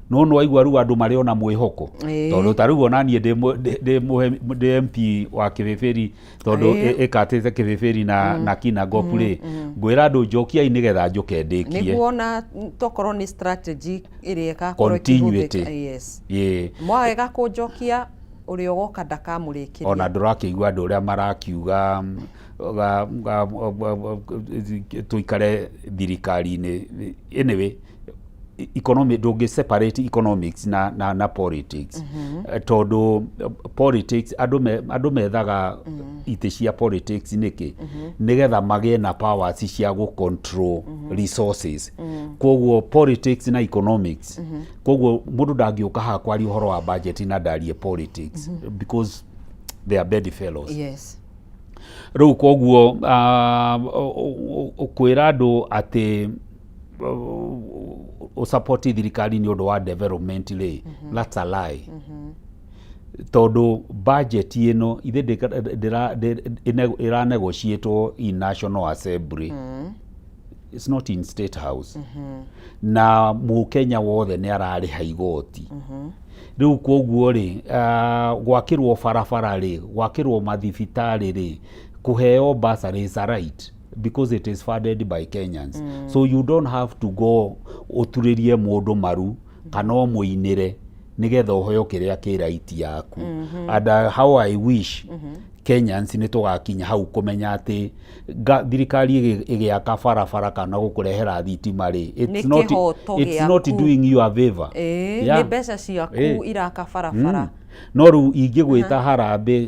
No no aigua rĩu andũ marĩ ona mwĩhoko tondũ ta rĩu ona niĩ ndĩ MP wa Kĩbĩbĩri tondũ ĩkatĩte Kĩbĩbĩri na Kinangop rĩ ngwĩra andũ njokiai nĩgetha njũke ndĩkie. Nĩguo ona tokorwo nĩ strategy ĩrĩa ĩgakorwo continuity. Yes. Mwega kũnjokia ũrĩa ũgoka ndakamũrĩkĩria. Ona ndũrakĩigua andũ ũrĩa marakiuga tũikare thirikari-inĩ. Anyway, economic ndũngĩ separate economics na politics. Tondũ politics andũ methaga itĩ cia politics nĩkĩ nĩgetha magĩe na powers cia gũ-control resources. Koguo politics na economics koguo mũndũ ndangĩũka haha kwaria ũhoro wa budget na ndarie politics because they are bedfellows. Yes. Rĩu koguo kwĩra andũ atĩ support thirikari ni undu wa development ri that's a lie tondu budget ino ithe ira negotiate in National Assembly it's not in State House na Mukenya wothe ni arariha igoti riu koguo ri gwakirwo barabara ri gwakirwo mathibitari ri kuheo bursary is a right because it is funded by Kenyans so you don't have to go uturirie mundu maru kana muinire nigetha uheo kiria ki right yaku and how I wish Kenyans ni tugakinya hau kumenya ati thirikari igiaka barabara kana gukurehera thitima ri it's not doing you a favor ni mbeca ciaku iraka barabara no ru ingigwita harambe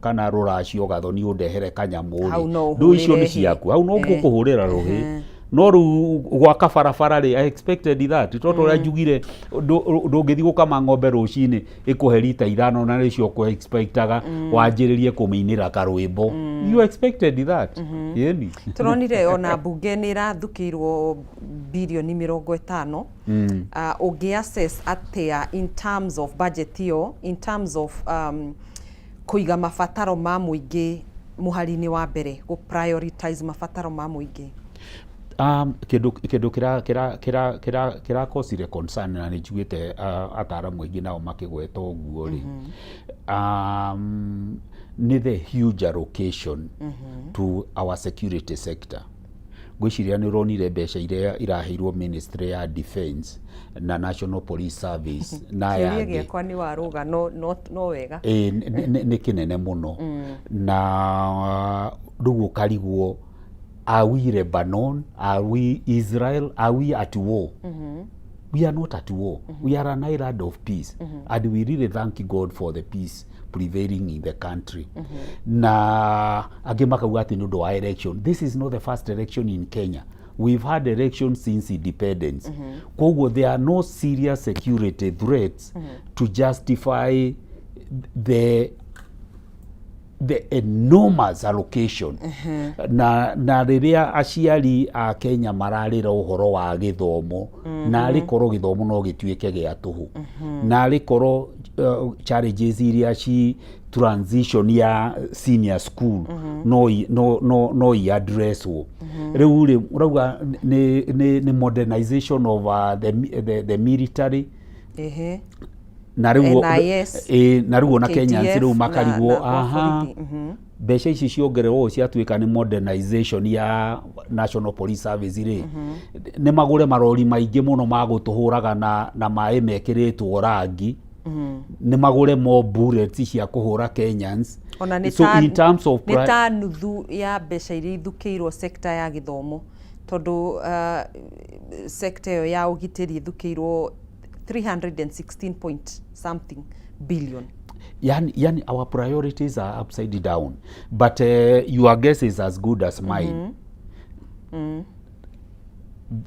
kana ruracio gathoni undehere kanyamu ri ndu icio ni ciaku hau no ngukuhurira ruhi no ru gwaka barabara ri I expected that toto ria njugire ndungithi gukama ng'ombe rucini ikuhe lita 5 na ricio ku expectaga wanjiririe kuminira karwimbo you expected that yeni turonire ona bunge ni irathukirwo bilioni 50 ungi assess atia in terms of budget yo in terms of kuiga mabataro ma muingi muharini wa mbere go prioritize mabataro ma muingi kindu kira cause concern na njugite ataramu aingi nao makigweta uguo ri ni the huge allocation to our security sector gwiciria ni ronire mbeca iria iraheirwo Ministry ya Defence na National Police Service na ya kwani waruga no wega ni kinene muno na rugo karigwo are we Lebanon? Are we Israel? Are we at war? We are not at war. We are an island of peace. And we really thank God for the peace prevailing in the country. Na agemakauga ati nundu wa election. This is not the first election in Kenya. We've had elections since independence. Koguo there are no serious security threats to justify the enormous allocation na riria aciari a Kenya mararira uhoro wa githomo na rikorwo githomo no gituike gia tuhu na rikorwo challenges iria ci transition ya senior school no i address riu ri urauga ni modernization of the military na riu na Kenya riu makarigwo mbeca ici ciongererwo ciatuika ni modernization ya National Police Service ri ni magure marori maingi muno magutuhuraga na mai mekiritwo rangi ni magure more bullets cia kuhura Kenyans so in terms of ta nuthu ya mbeca iria ithukiirwo sector ya githomo tondu sector yo ya ugitiri ithukiirwo 316 point something billion. Yani our priorities are upside down, but your guess is as good as mine.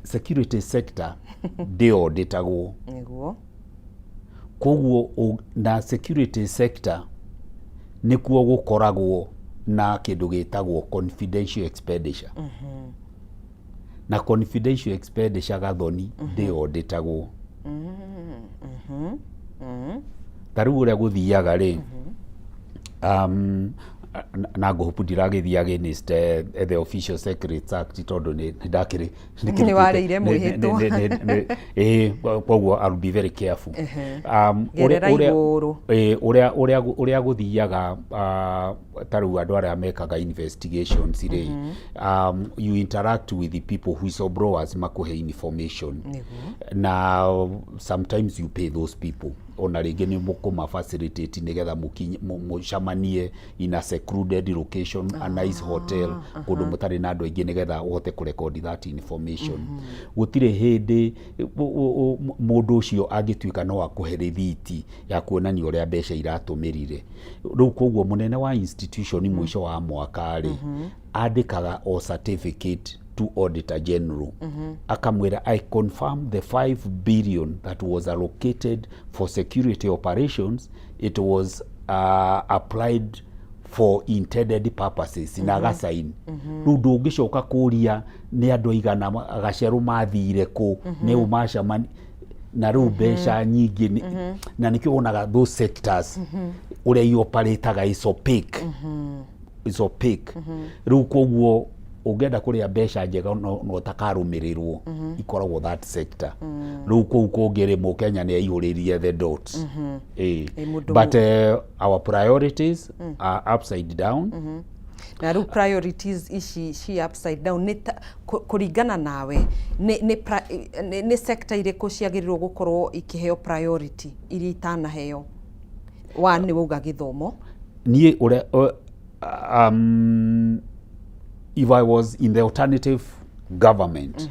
Security sector dio detagwo koguo na security sector nikuo gukoragwo na kindu gitagwo confidential expenditure na confidential expenditure gathoni dio detagwo tariu uria guthiaga ri na ngohupu ndiragithia against the Official Secrets Act tondu ni ndakiri ni warire mwihitwo koguo I'll be very careful uria guthiaga tariu andu aria mekaga investigations ri you interact with the people whistleblowers makuhe information na sometimes you pay those people ona ringi ni mukuma facilitate nigetha mucamanie in a secluded location a nice hotel kundu mutari na andu aingi nigetha uhote ku record that information gutire hindi mundu ucio angituika no akuhe rithiti ya kuonania uria mbeca iratumirire riu koguo munene wa institution mwisho wa mwaka ri andikaga o certificate to Auditor General akamwira I confirm the 5 billion that was allocated for security operations it was applied for intended purposes na agasign rĩu ndũngĩcoka kũria nĩ andũ aigana gacerũ mathire kũ nĩ umacamani na rĩu mbeca nyingĩ na nĩkĩo wonaga those sectors ũrĩa ioperataga is opaque rĩu koguo ũngĩenda kũrĩa mbeca njega no ũtakarũmĩrĩrwo ikoragwo that sector rĩu kũu kũngĩrĩmwo Kenya nĩ aihũrĩrie the dots but our priorities are upside down na rĩu priorities ici ci upside down nĩ kũringana nawe nĩ sector irĩkũ ciagĩrĩirwo gũkorwo ikĩheo priority iria itanaheo nĩ wauga gĩthomo niĩ ũrĩa if I was in the alternative government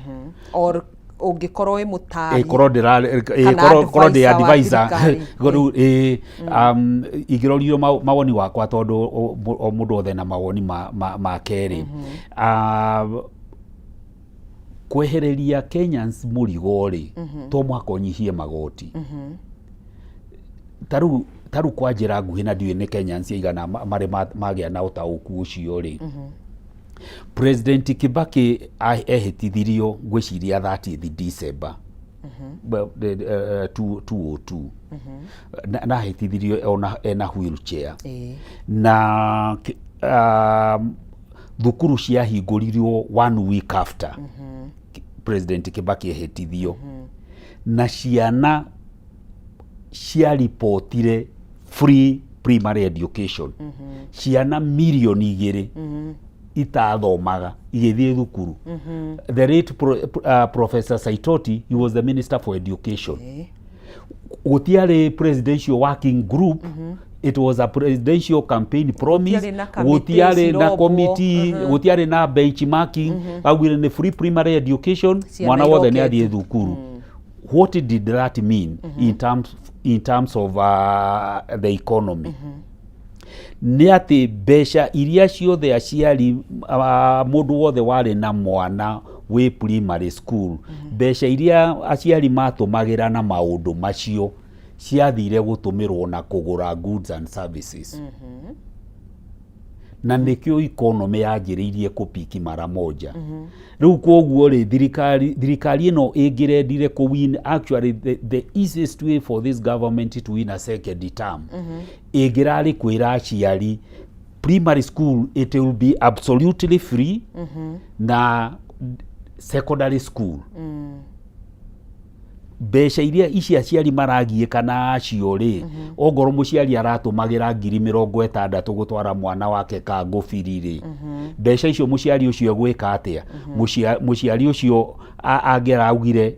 or ũngĩkorwo wĩ mũtari korwo ndĩ advisor igĩrorio mawoni wakwa tondũ o mũndũ othe na mawoni make-rĩ kwehereria Kenyans mũrigo-rĩ to mũhaka ũnyihie magoti tarĩu kwa njĩra nguhĩ na ndiũĩ nĩ Kenyans aigana marĩ magĩa na ũtaũku ũcio-rĩ President Kibaki ehĩtithirio ngwĩciria 30th December 2002 na ahĩtithirio ena wheelchair na thukuru ciahingũririo 1 week after President Kibaki ehĩtithio na ciana ciaripotire free primary education ciana milioni 2 itathomaga igĩthiĩ thukuru the late Professor Saitoti, he was the Minister for Education gũtiarĩ presidential working group it was a presidential campaign promise gũtiarĩ na committee gũtiarĩ na benchmarking augire nĩ free primary education mwana wothe nĩ athiĩ thukuru what did that mean in terms of the economy nĩ atĩ mbeca iria ciothe aciari mũndũ wothe warĩ na mwana wĩ primary school mbeca iria aciari matũmagĩra na maũndũ macio ciathire gũtũmĩrwo na kũgũra goods and services na nĩkĩo economy yanjĩrĩirie kũpiki mara moja rĩu koguo rĩ thirikari ĩno ĩngĩrendire win actually the easiest way for this government to win a second term ĩngĩrarĩ kwĩra aciari primary school it will be absolutely free na secondary school mbeca iria ici aciari maragiĩka na acio rĩ ongorwo mũciari aratũmagĩra 60,000 gũtwara mwana wake kangũbiri rĩ mbeca icio mũciari ũcio gwĩka atĩa mũciari ũcio angĩraugire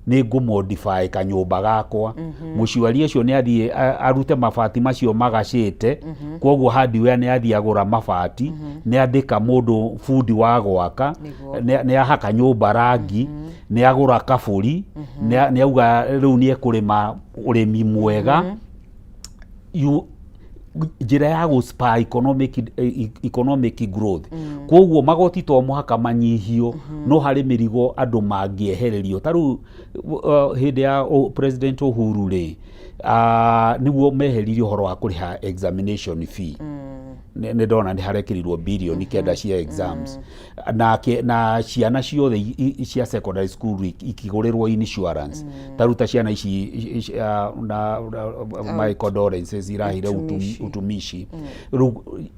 nĩ ngũmodify kanyũmba gakwa mũciari ũcio nĩ athiĩ arute mabati macio magacĩte koguo hardware nĩ athiĩ agũra mabati nĩ andĩka mũndũ fundi wa gwaka nĩ ahaka nyũmba rangi nĩ agũra kaburi nĩ auga rĩu nĩ ekũrĩma ũrĩmi mwega njĩra ya gũspa economic growth koguo magoti to mũhaka manyihio no harĩ mĩrigo andũ mangĩehererio tarĩu hĩndĩ ya President Uhuru rĩ nĩguo meheririe ũhoro wa kũrĩha examination fee nĩ ndona nĩ harekĩrirwo bilioni 9 cia exams na ciana ciothe cia secondary school ikigũrĩrwo insurance taruta ciana ici na my condolences irahire utumishi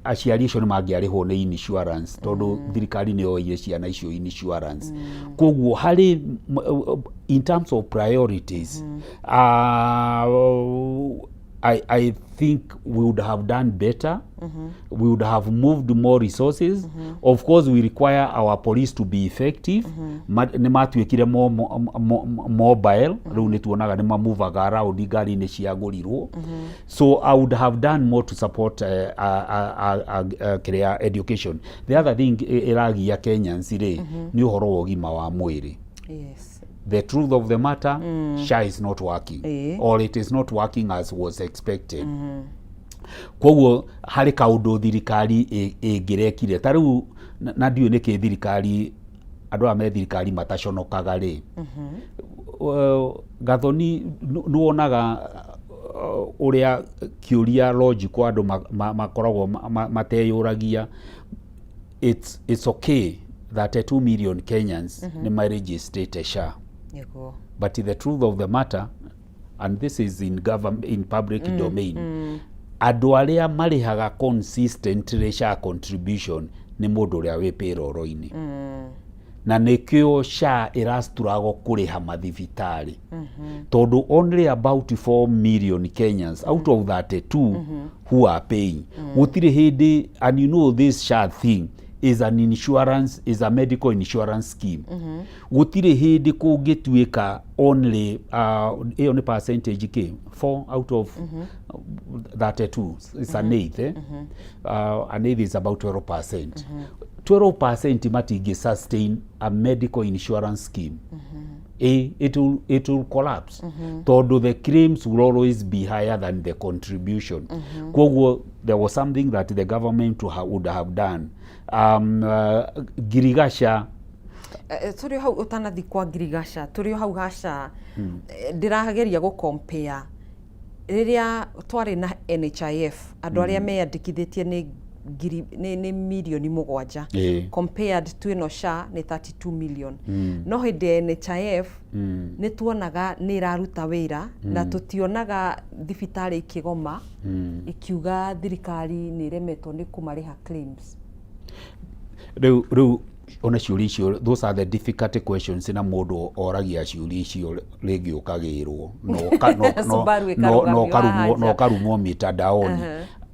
aciari icio nĩ mangĩarĩhwo nĩ insurance tondũ thirikari nĩ yoire ciana icio insurance koguo harĩ in terms of priorities I think we would have done better. We would have moved more resources. Of course, we require our police to be effective. Nĩ matuĩkire mobile. Rĩu nĩ tuonaga nĩ mamovaga around ngari-inĩ ciagũrirwo. So I would have done more to support education. The other thing ĩragia Kenyans rĩ nĩ ũhoro wa ũgima wa mwĩrĩ. Yes. The truth of the matter, SHA is not working, or it is not working as was expected. Koguo harĩ kaũndũ thirikari ĩngĩrekire tarĩu na ndiũĩ nĩkĩ thirikari andũ a me thirikari mataconokaga rĩ Gathoni nĩwonaga uria kiuria logical andu makoragwo mateyuragia, it's okay that 2 million Kenyans ni registered SHA. But the truth of the matter, and this is in public domain, andu aria marihaga consistently SHA contribution ni mundu uria wi payroll-ini. Na nikio SHA irasturago kuriha mathibitari. Tondu only about 4 million Kenyans out of that 2 who are paying. Gutire hindi, and you know this SHA thing is an insurance, is a medical insurance scheme. Gutire hindi kungituika only hiyo ni percentage ke 4 out of that 2. It's an eighth. An eighth is about 12%. 12% matingi sustain a medical insurance scheme. It will collapse. Tondu the claims will always be higher than the contribution. There was something that the government would have done. Girigasha turi hau utanathi kwa Girigasha, turi hau hasha ndirageria go compare riria twari na NHIF andu aria meyandikithitie ni milioni 7 compared to ino SHA ni 32 million. No hindi NHIF ni tuonaga ni iraruta wira na tutionaga thibitari ikigoma ikiuga thirikari ni remetwo ni kumariha claims. Reu ona ciuria icio, those are the difficult questions na mundu oragia ciuria icio ringi ukagirwo no karumwo mitandaoni.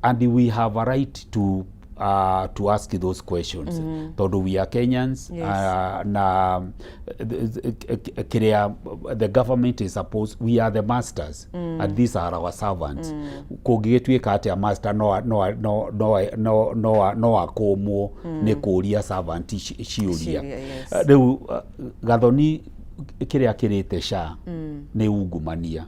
And we have a right to ask those questions. Tondu we are Kenyans. The government is supposed, we are the masters and these are our servants. Kungituika ati a master no akomwo ni kuria servant ciuria. Riu gathoni kiria kirite SHA ni ungumania.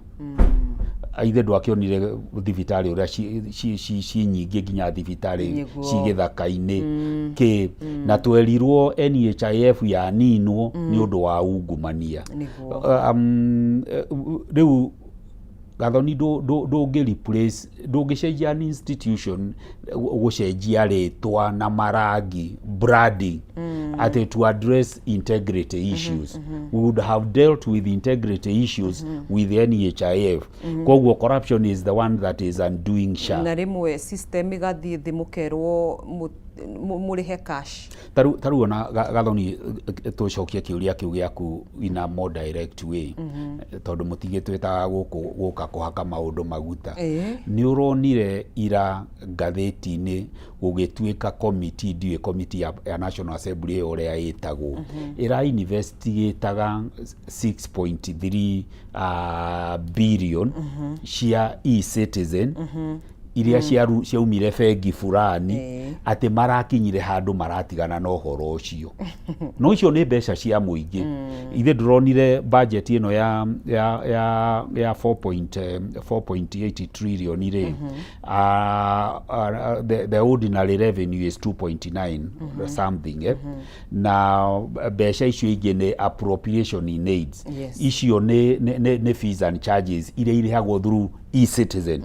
Aithe ndwakionire thibitari uria ci nyingi nginya thibitari ci githaka-ini ki na twerirwo NHIF ya ninwo ni undu wa ungumania. Riu gathoni ndungi replace, ndungicenjia an institution gucenjia ritwa na marangi branding ati to address integrity issues. We would have dealt with integrity issues with the NHIF. Koguo corruption is the one that is undoing SHA. Na rimwe system igathie thimukerwo murihe cash. Taru ona gathoni tucokie kiuria kiu giaku in a more direct way. Tondu mutigitweta guka kuhaka maundu maguta. Ni uronire ira gatheti-ini gugituika committee ya National Assembly uria yetagwo ira investigateaga 6.3 billion cia e-citizen iria ciaumire bengi fulani ati marakinyire handu maratigana na uhoro ucio. No icio ni mbeca cia muingi. Ithe ndronire budget ino ya 4.8 trillion ire. The ordinary revenue is 2.9 something. Na mbeca icio ingi ni appropriation in aids. Icio ni fees and charges ire irihagwo through e-citizen.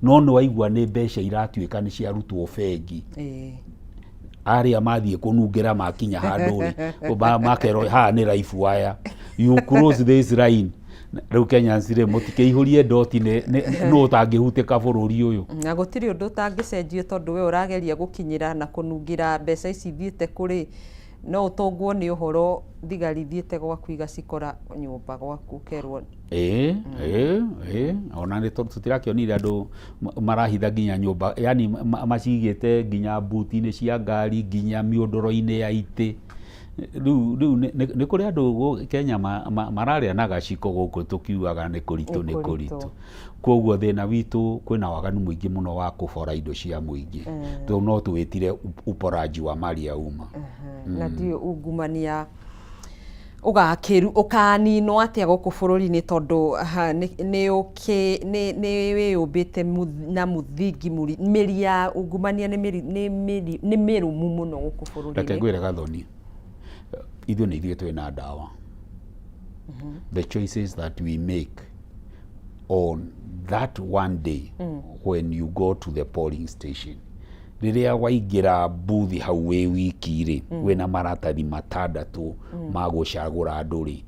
No waigua ni mbeca iratuika ni ciarutwo bengi. Aria mathie kunungira makinya handu makero ha ni life wire, you cross this line. Riu Kenyans ri mutikeihũrie ndoti no utangihutika bururi uyu. Na gutiri undu utangicenjio tondu we urageria gukinyira na kunungira mbeca ici thiete kuri no utongwo ni uhoro thigari thiete gwaku igacikora nyumba gwaku kerwo. Ona ni tutirakionire andu marahitha nginya nyumba, yani macigite nginya buti-ini cia ngari nginya miundoro-ini ya ite. Riu ni kuri andu Kenya mararia na gaciko guku tukiugaga ni kuritu. Koguo thina witu kwina waganu muingi muno wa kubora indo cia muingi. Tu no tuwitire uporaji wa mali ya umma. Na ndio ungumania ukaninwo atia guku bururi-ini tondu ni wiyumbite na muthingi miri ya ungumania ni mirumu muno guku bururi-ini. Reke ngwire gathoni, ithuĩ nĩ ithuĩ twĩna ndawa. The choices that we make on that one day when you go to the polling station, riria waingira booth hau wi wiki ri wina maratathi matandatu ma gucagura andu ri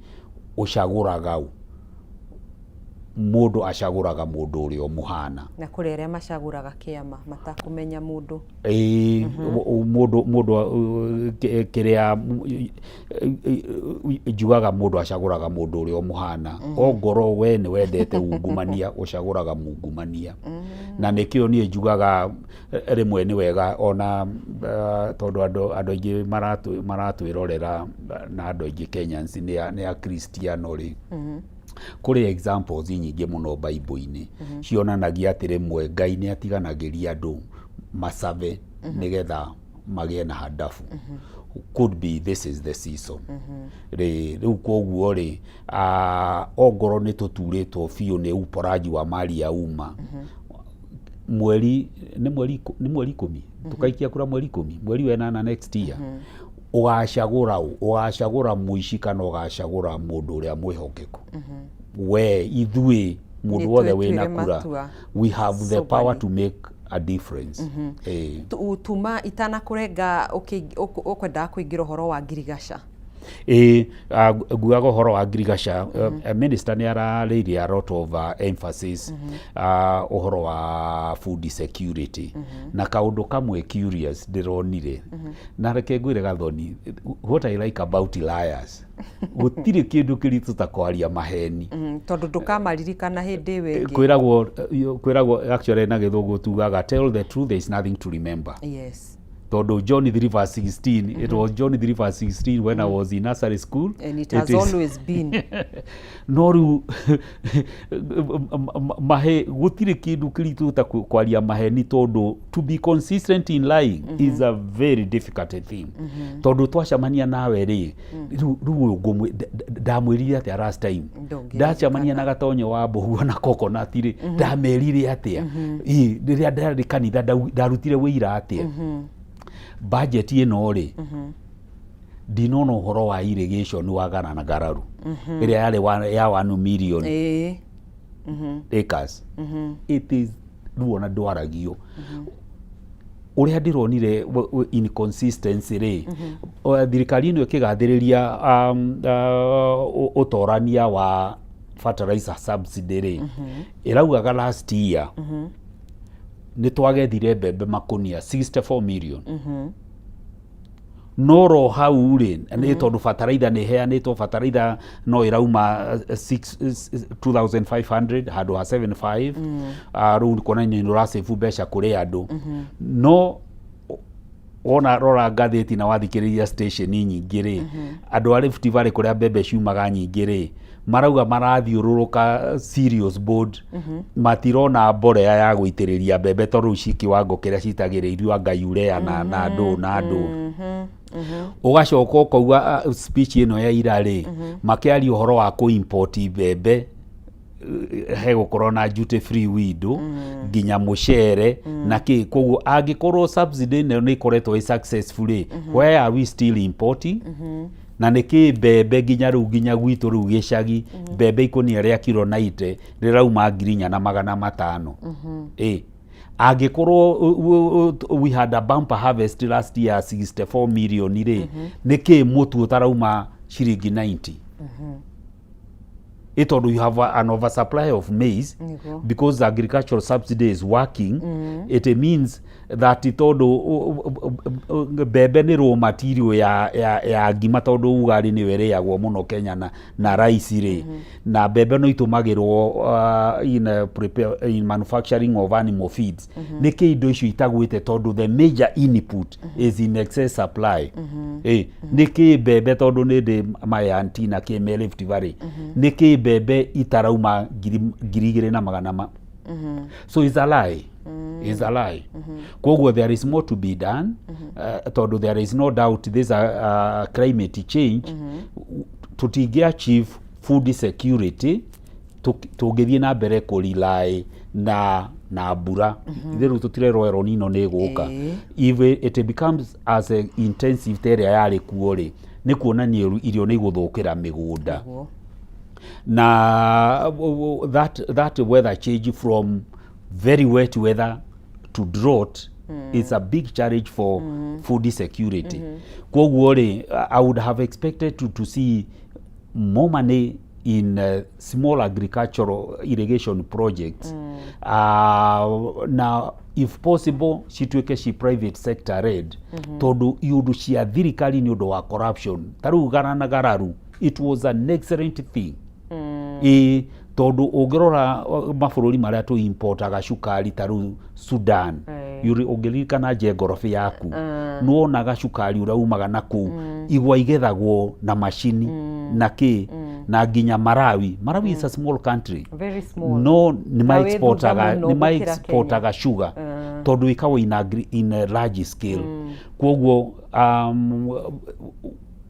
ucaguraga mundu acaguraga mundu uria muhana na kuri aria macaguraga kiama matakumenya mundu mundu kiria jugaga mundu acaguraga mundu uria muhana ongoro we ni wendete ungumania ucaguraga mungumania na nikio nie jugaga rimwe ni wega ona tondu andu aingi maratwirorera na andu aingi Kenyans ni a Kristiano ri kuri examples nyingi muno Bible-ini cionanagia ati rimwe Ngai ni atiganagiria andu macave nigetha magie na hadafu could be this is the season riu koguo ri ongoro ni tuturitwo biu ni uporaji wa mali ya umma mweri 10 tukaikia kura mweri 10 mweri wa 8 next year ugacagura muici kana ugacagura mundu uria mwihokeku we ithui mundu wothe wina kura we have the power to make a difference tuma itana kurenga ukwenda kuingira horo wa ngirigaca guaga horo wa ngirigaca minister ni araririe a lot of emphasis uhoro wa food security na kaundu kamwe curious ndironire na reke ngwire Gathoni what I like about liars gutire kindu kiritu ta kwaria maheni tondu ndukamaririkanana hindi wengi kwiragwo actually na githungu tugaga tell the truth there is nothing to remember. Yes. Todo John 3:16 it was John 3:16 when I was in nursery school and it has always been noru mahe gutire kindu kiritu ta kwaria maheni todo to be consistent in lying is a very difficult thing todo twacamania nawe ri ru ngumwe ndamwirire ati last time ndacamania na gatonyo wa mbuhu na coconut ri ndamerire atia riria ndari kanitha ndarutire wira atia budget ino ri ndinono horo wa irrigation wa gana na gararu iria yale ya 1 million acres it is ruona ndwaragio uria ndironire inconsistency ri thirikari ino ikigathiriria utorania wa fertilizer subsidy ri iraugaga last year ni twagethire mbembe makunia 64 million noro hau ri ni tondu fertilizer ni heanitwo fertilizer no irauma 2500 hadu ha 75 ru kona ni rasifu besha kuri andu no ona rora gatheti na wathikiriria station nyingi ri andu ari Rift Valley kuria mbembe ciumaga nyingi ri marauga marathiururuka serious board matirona mborea ya guitiriria mbembe toru cikiwango kiria citagiririo Ngai urea na andu ugacoka ukauga speech ino ya irari makiari uhoro wa ku import mbembe he gukorwo na duty free window nginya mucere na ki koguo angikorwo subsidy ni ikoretwo successfully why are we still importing na niki mbembe nginya gwitu ru gicagi mbembe ikunia ria kilo 90 rirauma 4,500 agikorwo we had a bumper harvest last year 64 million ri niki mutu utarauma shiringi 90 itondo you have an oversupply of maize because agricultural subsidy is working it means that itondo bebe ni raw material ya ngima tondu ugari ni wereagwo muno Kenya na rice ri na bebe no itumagirwo in manufacturing of animal feeds niki indo icio itagwite tondu the major input is in excess supply niki bebe tondu ni de my auntie na ke Rift Valley niki bebe itarauma 2,200 so it's a lie is a lie koguo there is more to be done tondu there is no doubt this climate change tutingi achieve food security tungithie na mbere kurilai na mbura ithiru tutirerwo nino ni guka if it becomes as intensive area yari kuori ni kuonania irio ni guthukira migunda na that weather change from very wet weather to drought is a big challenge for food security. Kwoguo ri, I would have expected to see more money in small agricultural irrigation projects. Now, if possible, cituike ci private sector led, tondu iundu cia thirikari ni undu wa corruption. Taru garana gararu, it was an excellent thing. Tondu ungirora mabururi maria tu importaga cukari taru Sudan, yuri ungirikana je ngorofi yaku, nuonaga cukari uraumaga naku, igwa igethagwo na machini na ki na ginya Malawi is a small country, very small, no nima exportaga sugar tondu ikawo in a large scale. Kwoguo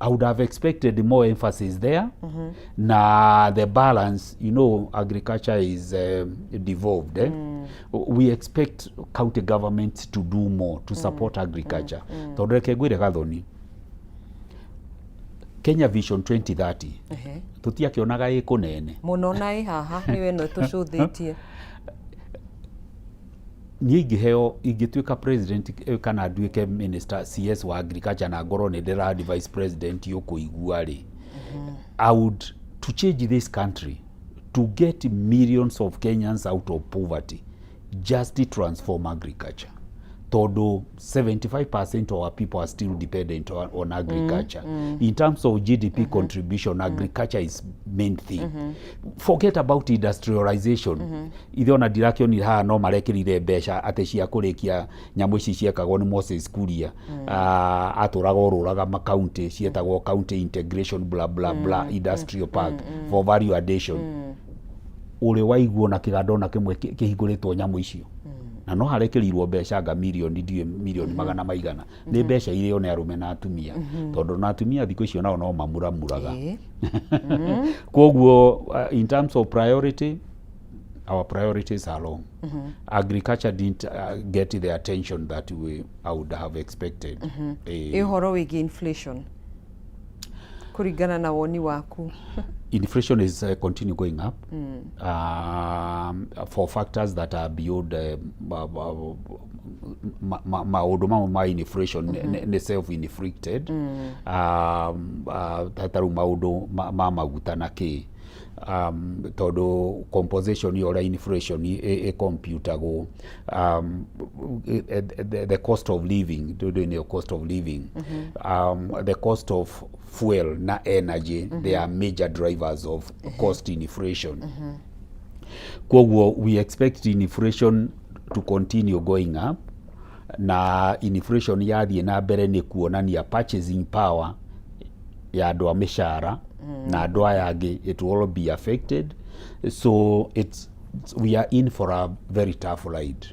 I would have expected more emphasis there. Na the balance, agriculture is devolved. We expect county governments to do more to support agriculture. Tondeke gwire gathoni Kenya Vision 2030 tutiakionaga ikunene muno na haha niwe no tucuthitie ni ingituika president kana nduike minister CS wa agriculture na ngoro ni ndira vice president yukuigua ri I would to change this country, to get millions of Kenyans out of poverty, just to transform agriculture. Todo 75% of our people are still dependent on agriculture. In terms of GDP contribution, agriculture is main thing. Forget about industrialization. Ithe ona ndirakio ni ha no marekirire mbeca ate cia kurikia nyamu ici ciekagwo ni Moses Kuria. Aturaga ururaga ma county cietagwo county integration blah blah blah industrial park for value addition. Uri waiguo na kigandona kimwe kihiguritwo nyamu icio. Na no harekerirwo mbeca nga milioni magana maigana ni mbeca iria one arume na atumia tondu na atumia thiko icio nao no mamuramuraga. Kwoguo in terms of priority, our priorities are long. Agriculture didn't get the attention that I would have expected. Ihoro wigi inflation kurigana na woni waku. Inflation is continue going up for factors that are beyond my inflation ne self-inflicted. Tataru maudu maguta na ki todo composition yora inflation a computer go the cost of living, the cost of living, the cost of fuel na energy, they are major drivers of cost inflation. We expect inflation to continue going up. Na inflation yathie na mbere ni kuonania purchasing power ya andu a mishara na andu aya angi, it will be affected. So we are in for a very tough ride.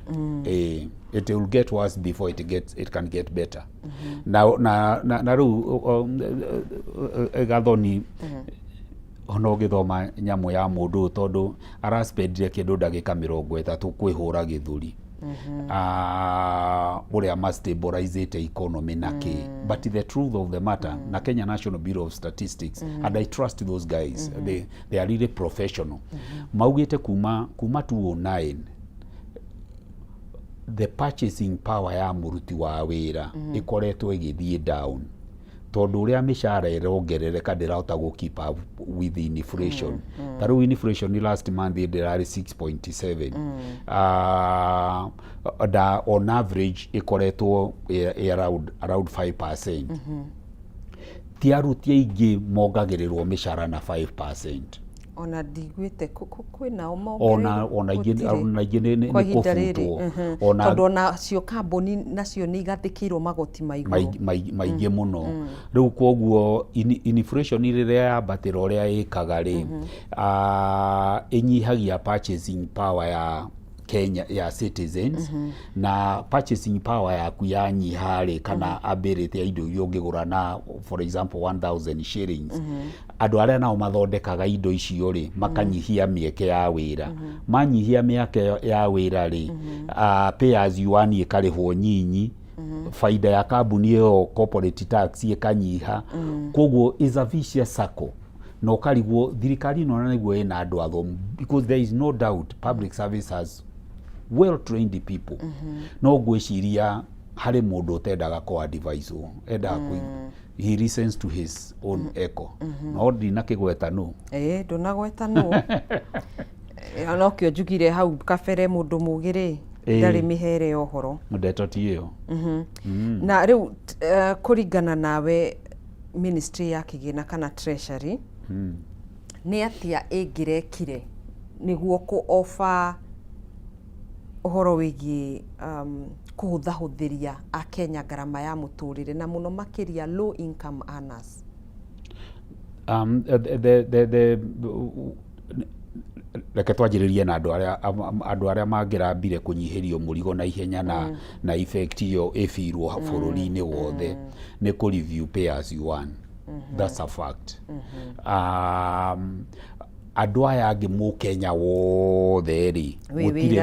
It will get worse before it can get better. Now na ru gathoni ono githoma nyamu ya mundu tondu araspendire kindu ndagika 30 kwihura githuri. Uria must stabilize the economy naki. But the truth of the matter, na Kenya National Bureau of Statistics, and I trust those guys, they are really professional. Maugite kuma 2009, the purchasing power ya muruti wa wira ikoretwo igithie down. Tondu uria mishara irongerereka ndirahota go keep up with the inflation. Taru inflation last month ndirari 6.7. On average ikoretwo around 5%. Tiaruti ingi mogagirirwo mishara na 5%. Ona digwite kwina ona igene ni kofutwo tondu ona cio kamboni nacio ni igathikirwo magoti maige muno. Riu kwoguo inflation iriria yabatira uria ikaga ri inyihagia purchasing power ya Kenya ya citizens na purchasing power yaku yanyiha ri kana ability ya indo yongigura na for example 1000 shillings. Andu aria nao mathondekaga indo icio ri makanyihia mieke ya wira. Manyihia mieke ya wira ri pay as you earn ikarihwo nyinyi. Faida ya kambuni yo corporate tax ikanyiha. Kwoguo is a vicious circle. no karigwo thirikari no na niguo ina andu athomu, because there is no doubt public service has well trained people. No gwiciria hari mundu utendaga ko advise endaga he listens to his own echo. No ndina kigweta no ndunagweta no no kio njugire hau kabere mundu mugire ndari mihere ohoro ndeto ti iyo. Na riu kuringana nawe ministry ya kigina kana treasury ni atia ingirekire niguo ku offer uhoro wigi kuhuthahuthiria a Kenya garama ya muturire na muno makiria low income earners? Reke twanjiririe na andu aria mangirambire kunyihirio murigo na ihenya na effect iyo ifirwo bururi-ini wothe ni ku review pay as you earn. That's a fact. Andu aya angi mu Kenya wothe ri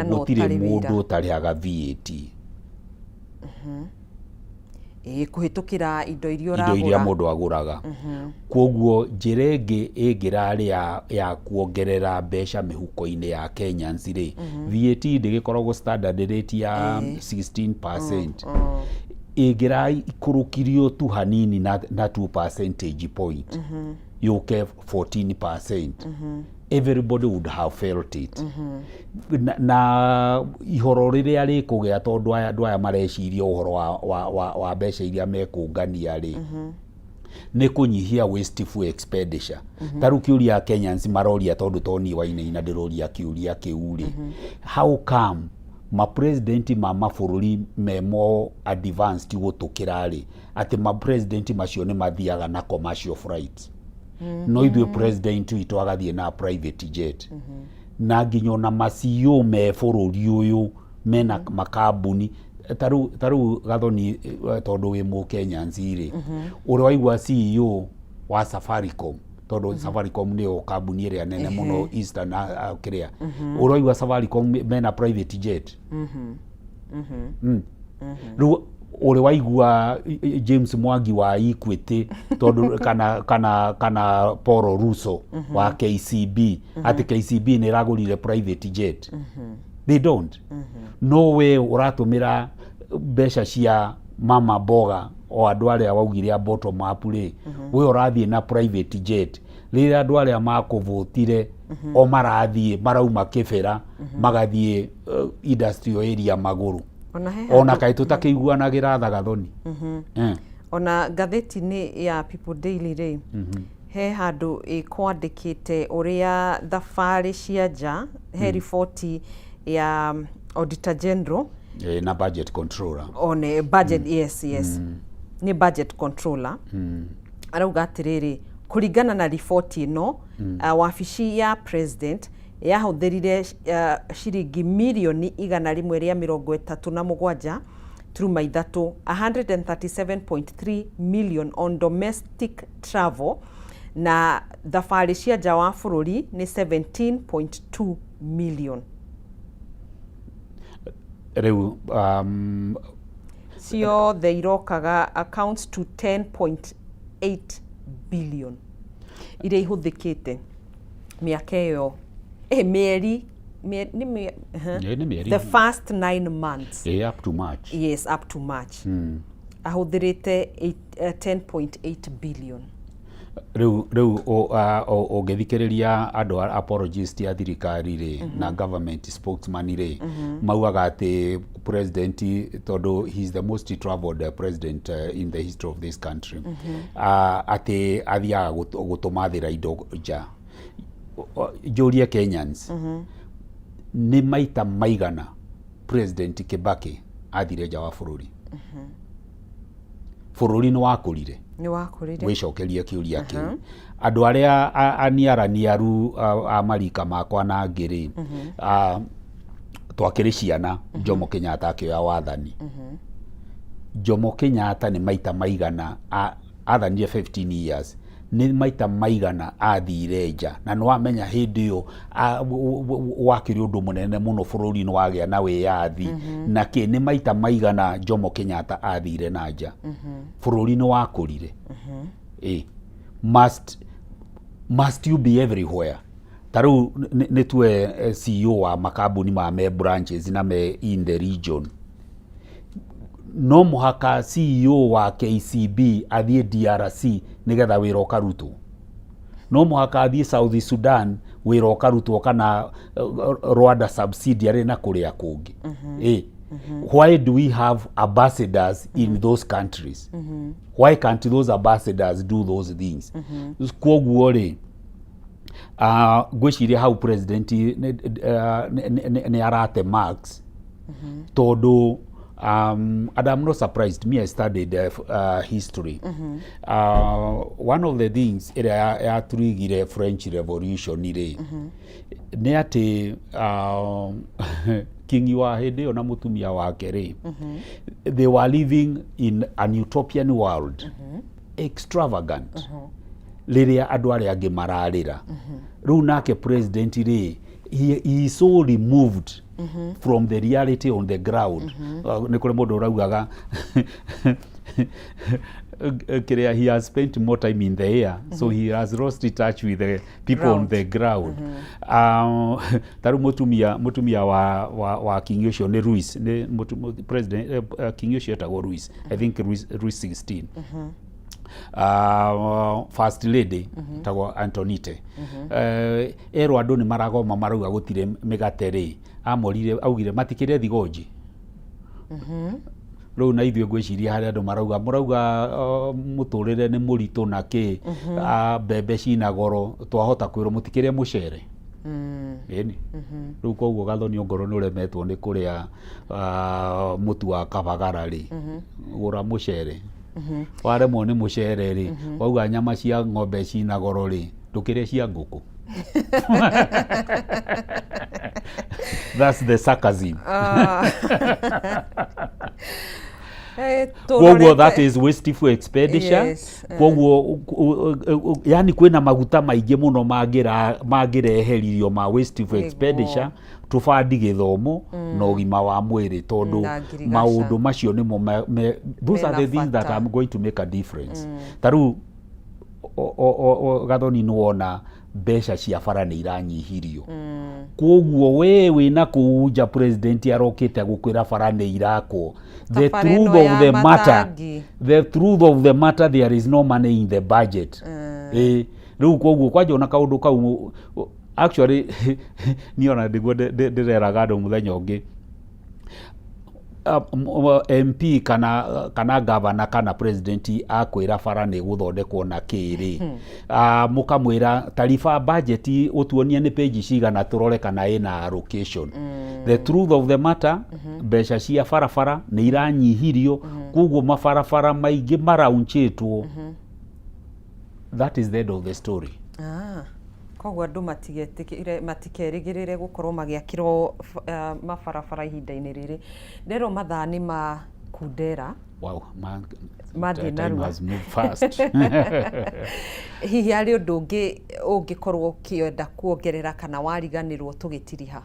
gutire mundu utarihaga VAT. Kuhitukira indo iria mundu aguraga. Koguo njira ingi ingirari ya kuongerera mbeca mihuko-ini ya Kenyans ri VAT ndigikoragwo standard rate ya 16%. Ingira ikurukirio tu hanini na 2 percentage point yuke 14%. Everybody would have felt it. Na ihoro riria rikugea tondu aya mareciria uhoro wa mbeca iria mekungania ri ni kunyihia wasteful expenditure. Taru kiuria Kenyans maroria tondu toni waine ina ndiroria kiuria kiuri. How come ma president ma mabũrũri memo advanced gutukira ri ati ma president macio ni mathiaga na commercial flights? No ithuĩ president witũ agathie na private jet. Na nginya na macio me bũrũri ũyũ mena makambuni taru gathoni tondu wi mu Kenyans ri uri waigua CEO wa Safaricom tondu Safaricom ni kambuni iria nene muno Eastern kiria uri waigua Safaricom mena private jet. Uri waigua James Mwangi wa Equity tondu kana Paul Russo wa KCB ati KCB ni ragurire private jet. They don't. No way uratumira mbeca cia mama boga o andu aria waugire a bottom up ri we urathie na private jet rira andu aria makuvutire o marathie marauma kibera magathie industrial area maguru ona kai tutakiguanagira thagathoni. Ona gatheti-ini ya People Daily ri he handu ikwandikite uria thabari cia nja he ripoti ya Auditor General na budget controller one budget yes ni budget controller arauga atiriri kuringana na ripoti ino wabici ya president yahuthirire ciringi milioni 137 turuma ithatu 137.3 million on domestic travel na thabari cia nja wa bururi ni 17.2 million. Reu sio the irokaga accounts to 10.8 billion ire ihuthikite miaka iyo mieri the first 9 months up to March. Yes, up to March. Ahuthirite 10.8 billion. Reu ungithikiriria andu apologist ya thirikari ri na government spokesman ri mauaga ati president tondu he is the most traveled president in the history of this country ati athiaga gutumathira indo nja. Juria Kenyans ni maita maigana President Kibaki athire nja wa bururi. Bururi ni wakurire wicokerie kiuria kiu andu aria aniaraniaru amarika makwa na ngiri twakiri ciana Jomo Kenyatta akioya wathani. Jomo Kenyatta ni maita maigana athanire 15 years ni maita maigana athire nja na no amenya hindi iyo wakiri undu munene muno bururi ni wagia na wiyathi na ki ni maita maigana Jomo Kenyatta athire na nja bururi ni wakurire must must you be everywhere? Taru nä tue CEO wa makambuni ma me branches na me in the region. No muhaka CEO wa KCB athiä DRC nĩgetha wĩra ũkarutwo. No muhaka athiĩ South Sudan wĩra ũkarutwo, kana Rwanda subsidiary na kũrĩa kũngĩ. Why do we have ambassadors in those countries? Why can't those ambassadors do those things? Kwoguo rĩ, ngwĩciria hau president nĩ arate marks tondũ and I'm not surprised. Me, I studied history. One of the things yaturigire French Revolution nĩ atĩ King wa hĩndĩ ĩyo na mũtumia wake rĩ, they were living in an utopian world, extravagant, rĩrĩa andũ arĩa angĩ mararĩra. Rĩu nake president rĩ, he is so removed from the reality on the ground. Nĩ kũrĩ mũndũ ũraugaga he has spent more time in the air, so he has lost touch with the people on the ground. Taru mutumia wa King Yosho ne Ruiz, ne president King Yosho etagwo Ruiz, I think Ruiz 16. First lady tagwo Antonite. Ero andũ nĩ maragoma marauga gũtirĩ mĩgate rĩ, amorire augire matikĩre thigonji. Rĩu na ithuĩ ngwĩciria harĩa andũ marauga mũtũrĩre nĩ mũritũ na kĩ, mbembe cina goro, twahota kwĩrwo mũtikĩrĩa mũcere. Ĩni. Rĩu koguo Gathoni Ongoro nĩ ũremetwo nĩ kũrĩa mũtu wa kabagara rĩ, gũra mũcere. Waremwo nĩ mũcere rĩ, wauga nyama cia ng'ombe cina goro rĩ, ndũkĩrĩa cia ngũkũ. That's the sarcasm. Kwoguo that is wasteful expenditure. Kwoguo yani kwĩna maguta maingĩ mũno mangĩreheririo ma wasteful expenditure, tũbandi gĩthomo na ũgima wa mwĩrĩ, tondũ maũndũ macio nĩmo those are the things that are going to make a difference. Tarĩu Gathoni nĩwona mbeca cia bara nĩ iranyihirio. Kwoguo we wĩna kũu nja president arokĩte gũkwĩra bara nĩ irakwo. The truth of the matter, there is no money in the budget. Rĩu kwoguo kwanja ona kaũndũ kau actually niona ndĩreraga andũ mũthenya ũngĩ, MP kana governor kana president akwĩra bara nĩ gũthondekwo na kĩrĩ, mũkamwĩra tariba budget ũtuonie nĩ page cigana tũrore kana ĩna allocation. The truth of the matter, mbeca cia barabara nĩ iranyihirio, kwoguo mabarabara maingĩ maraunchĩtwo. That is the end of the story. Koguo andũ matikerĩgĩrĩre gũkorwo magĩakĩrwo mabarabara ihinda-inĩ rĩrĩ. Ndero mathaa nĩ ma kundera. Wow, time has moved fast. Hihi harĩ ũndũ ũngĩ ũngĩkorwo ũkĩenda kuongerera kana wariganĩrwo tũgĩtiriha?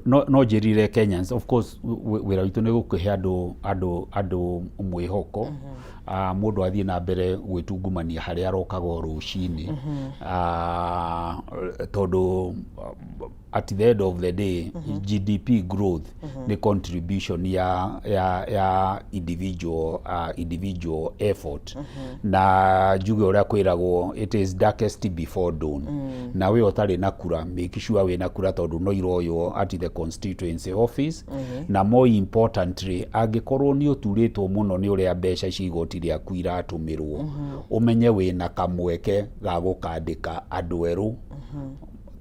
No njĩrire Kenyans, of course wĩra witũ nĩ gũkũhe andũ mwĩhoko, mũndũ athiĩ na mbere gwĩtungumania harĩa arokaga rũcinĩ, tondũ at the end of the day GDP growth ni contribution ya individual effort, na njuge ũrĩa kwĩragwo it is darkest before dawn. Na we ũtarĩ na kura, make sure we na kura, tondũ no iroywo at the constituency office. Na more importantly, angĩkorwo nĩ ũturĩtwo mũno nĩ ũrĩa mbeca cigoti rĩaku iratũmĩrwo, ũmenye wĩna kamweke ga gũkandĩka andũ erũ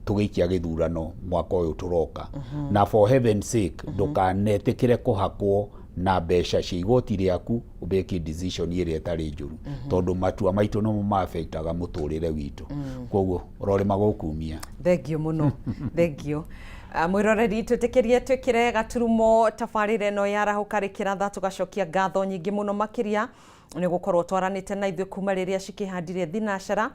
tũgĩikia gĩthurano mwaka ũyũ tũroka. Na for heaven's sake, ndũkanetĩkĩre kũhakwo na mbeca cia igoti rĩaku ũbeke decision ĩrĩa ĩtarĩ njũru, tondũ matua maitũ no ma-affectaga mũtũrĩre witũ. Kwoguo rore magũkumia. Thengio mũno. Thengio. Mwĩroreri twĩtĩkĩrie twĩkĩre gaturumo tabarĩra ĩno ya Arahũka Rĩkĩratha, tũgacokia ngatho nyingĩ mũno makĩria nĩ gũkorwo twaranĩte na ithuĩ kuma rĩrĩa cikĩhandire thinacara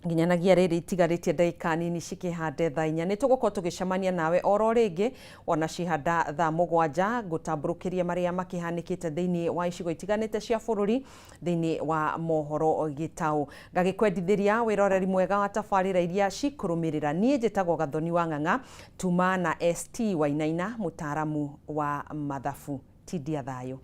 nginyanagia riri itigarĩtie ndagĩka nini cikĩhande thaa 4 nĩ tũgũkorwo tũgĩcemania nawe oro rĩngĩ ona cihanda thaa 7 gũtambũrũkĩria marĩa makĩhanĩkĩte thĩinĩ wa icigo itiganĩte cia bũrũri thĩinĩ wa mohoro gĩtaũ. Ngagĩkwendithĩria wĩroreri mwega wa tabarĩra iria cikũrũmĩrĩra. Niĩ njĩtagwo Gathoni wa Ng'ang'a, tuma na ST Wainaina, mũtaaramu wa mathabu. Tindia thayũ.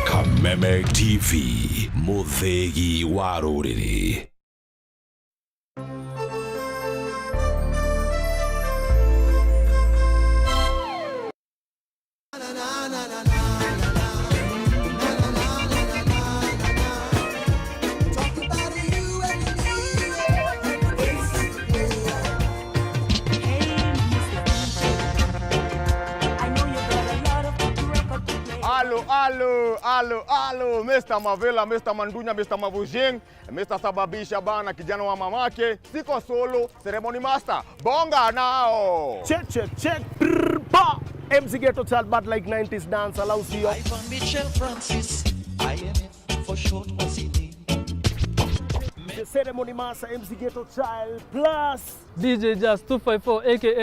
Kameme TV, Muthegi wa Rũrĩrĩ. Alo, Mr. Mavela, Mr. Mandunya, Mr. Mavujing, Mr. Sababisha bana, kijana wa mamake, siko solo, ceremony master, bonga nao. Check, ba. MC Ghetto Child, but like 90s dance, allows you. I'm Michelle Francis, INF for short, what's it name? The ceremony master, MC Ghetto Child, plus DJ Just 254, aka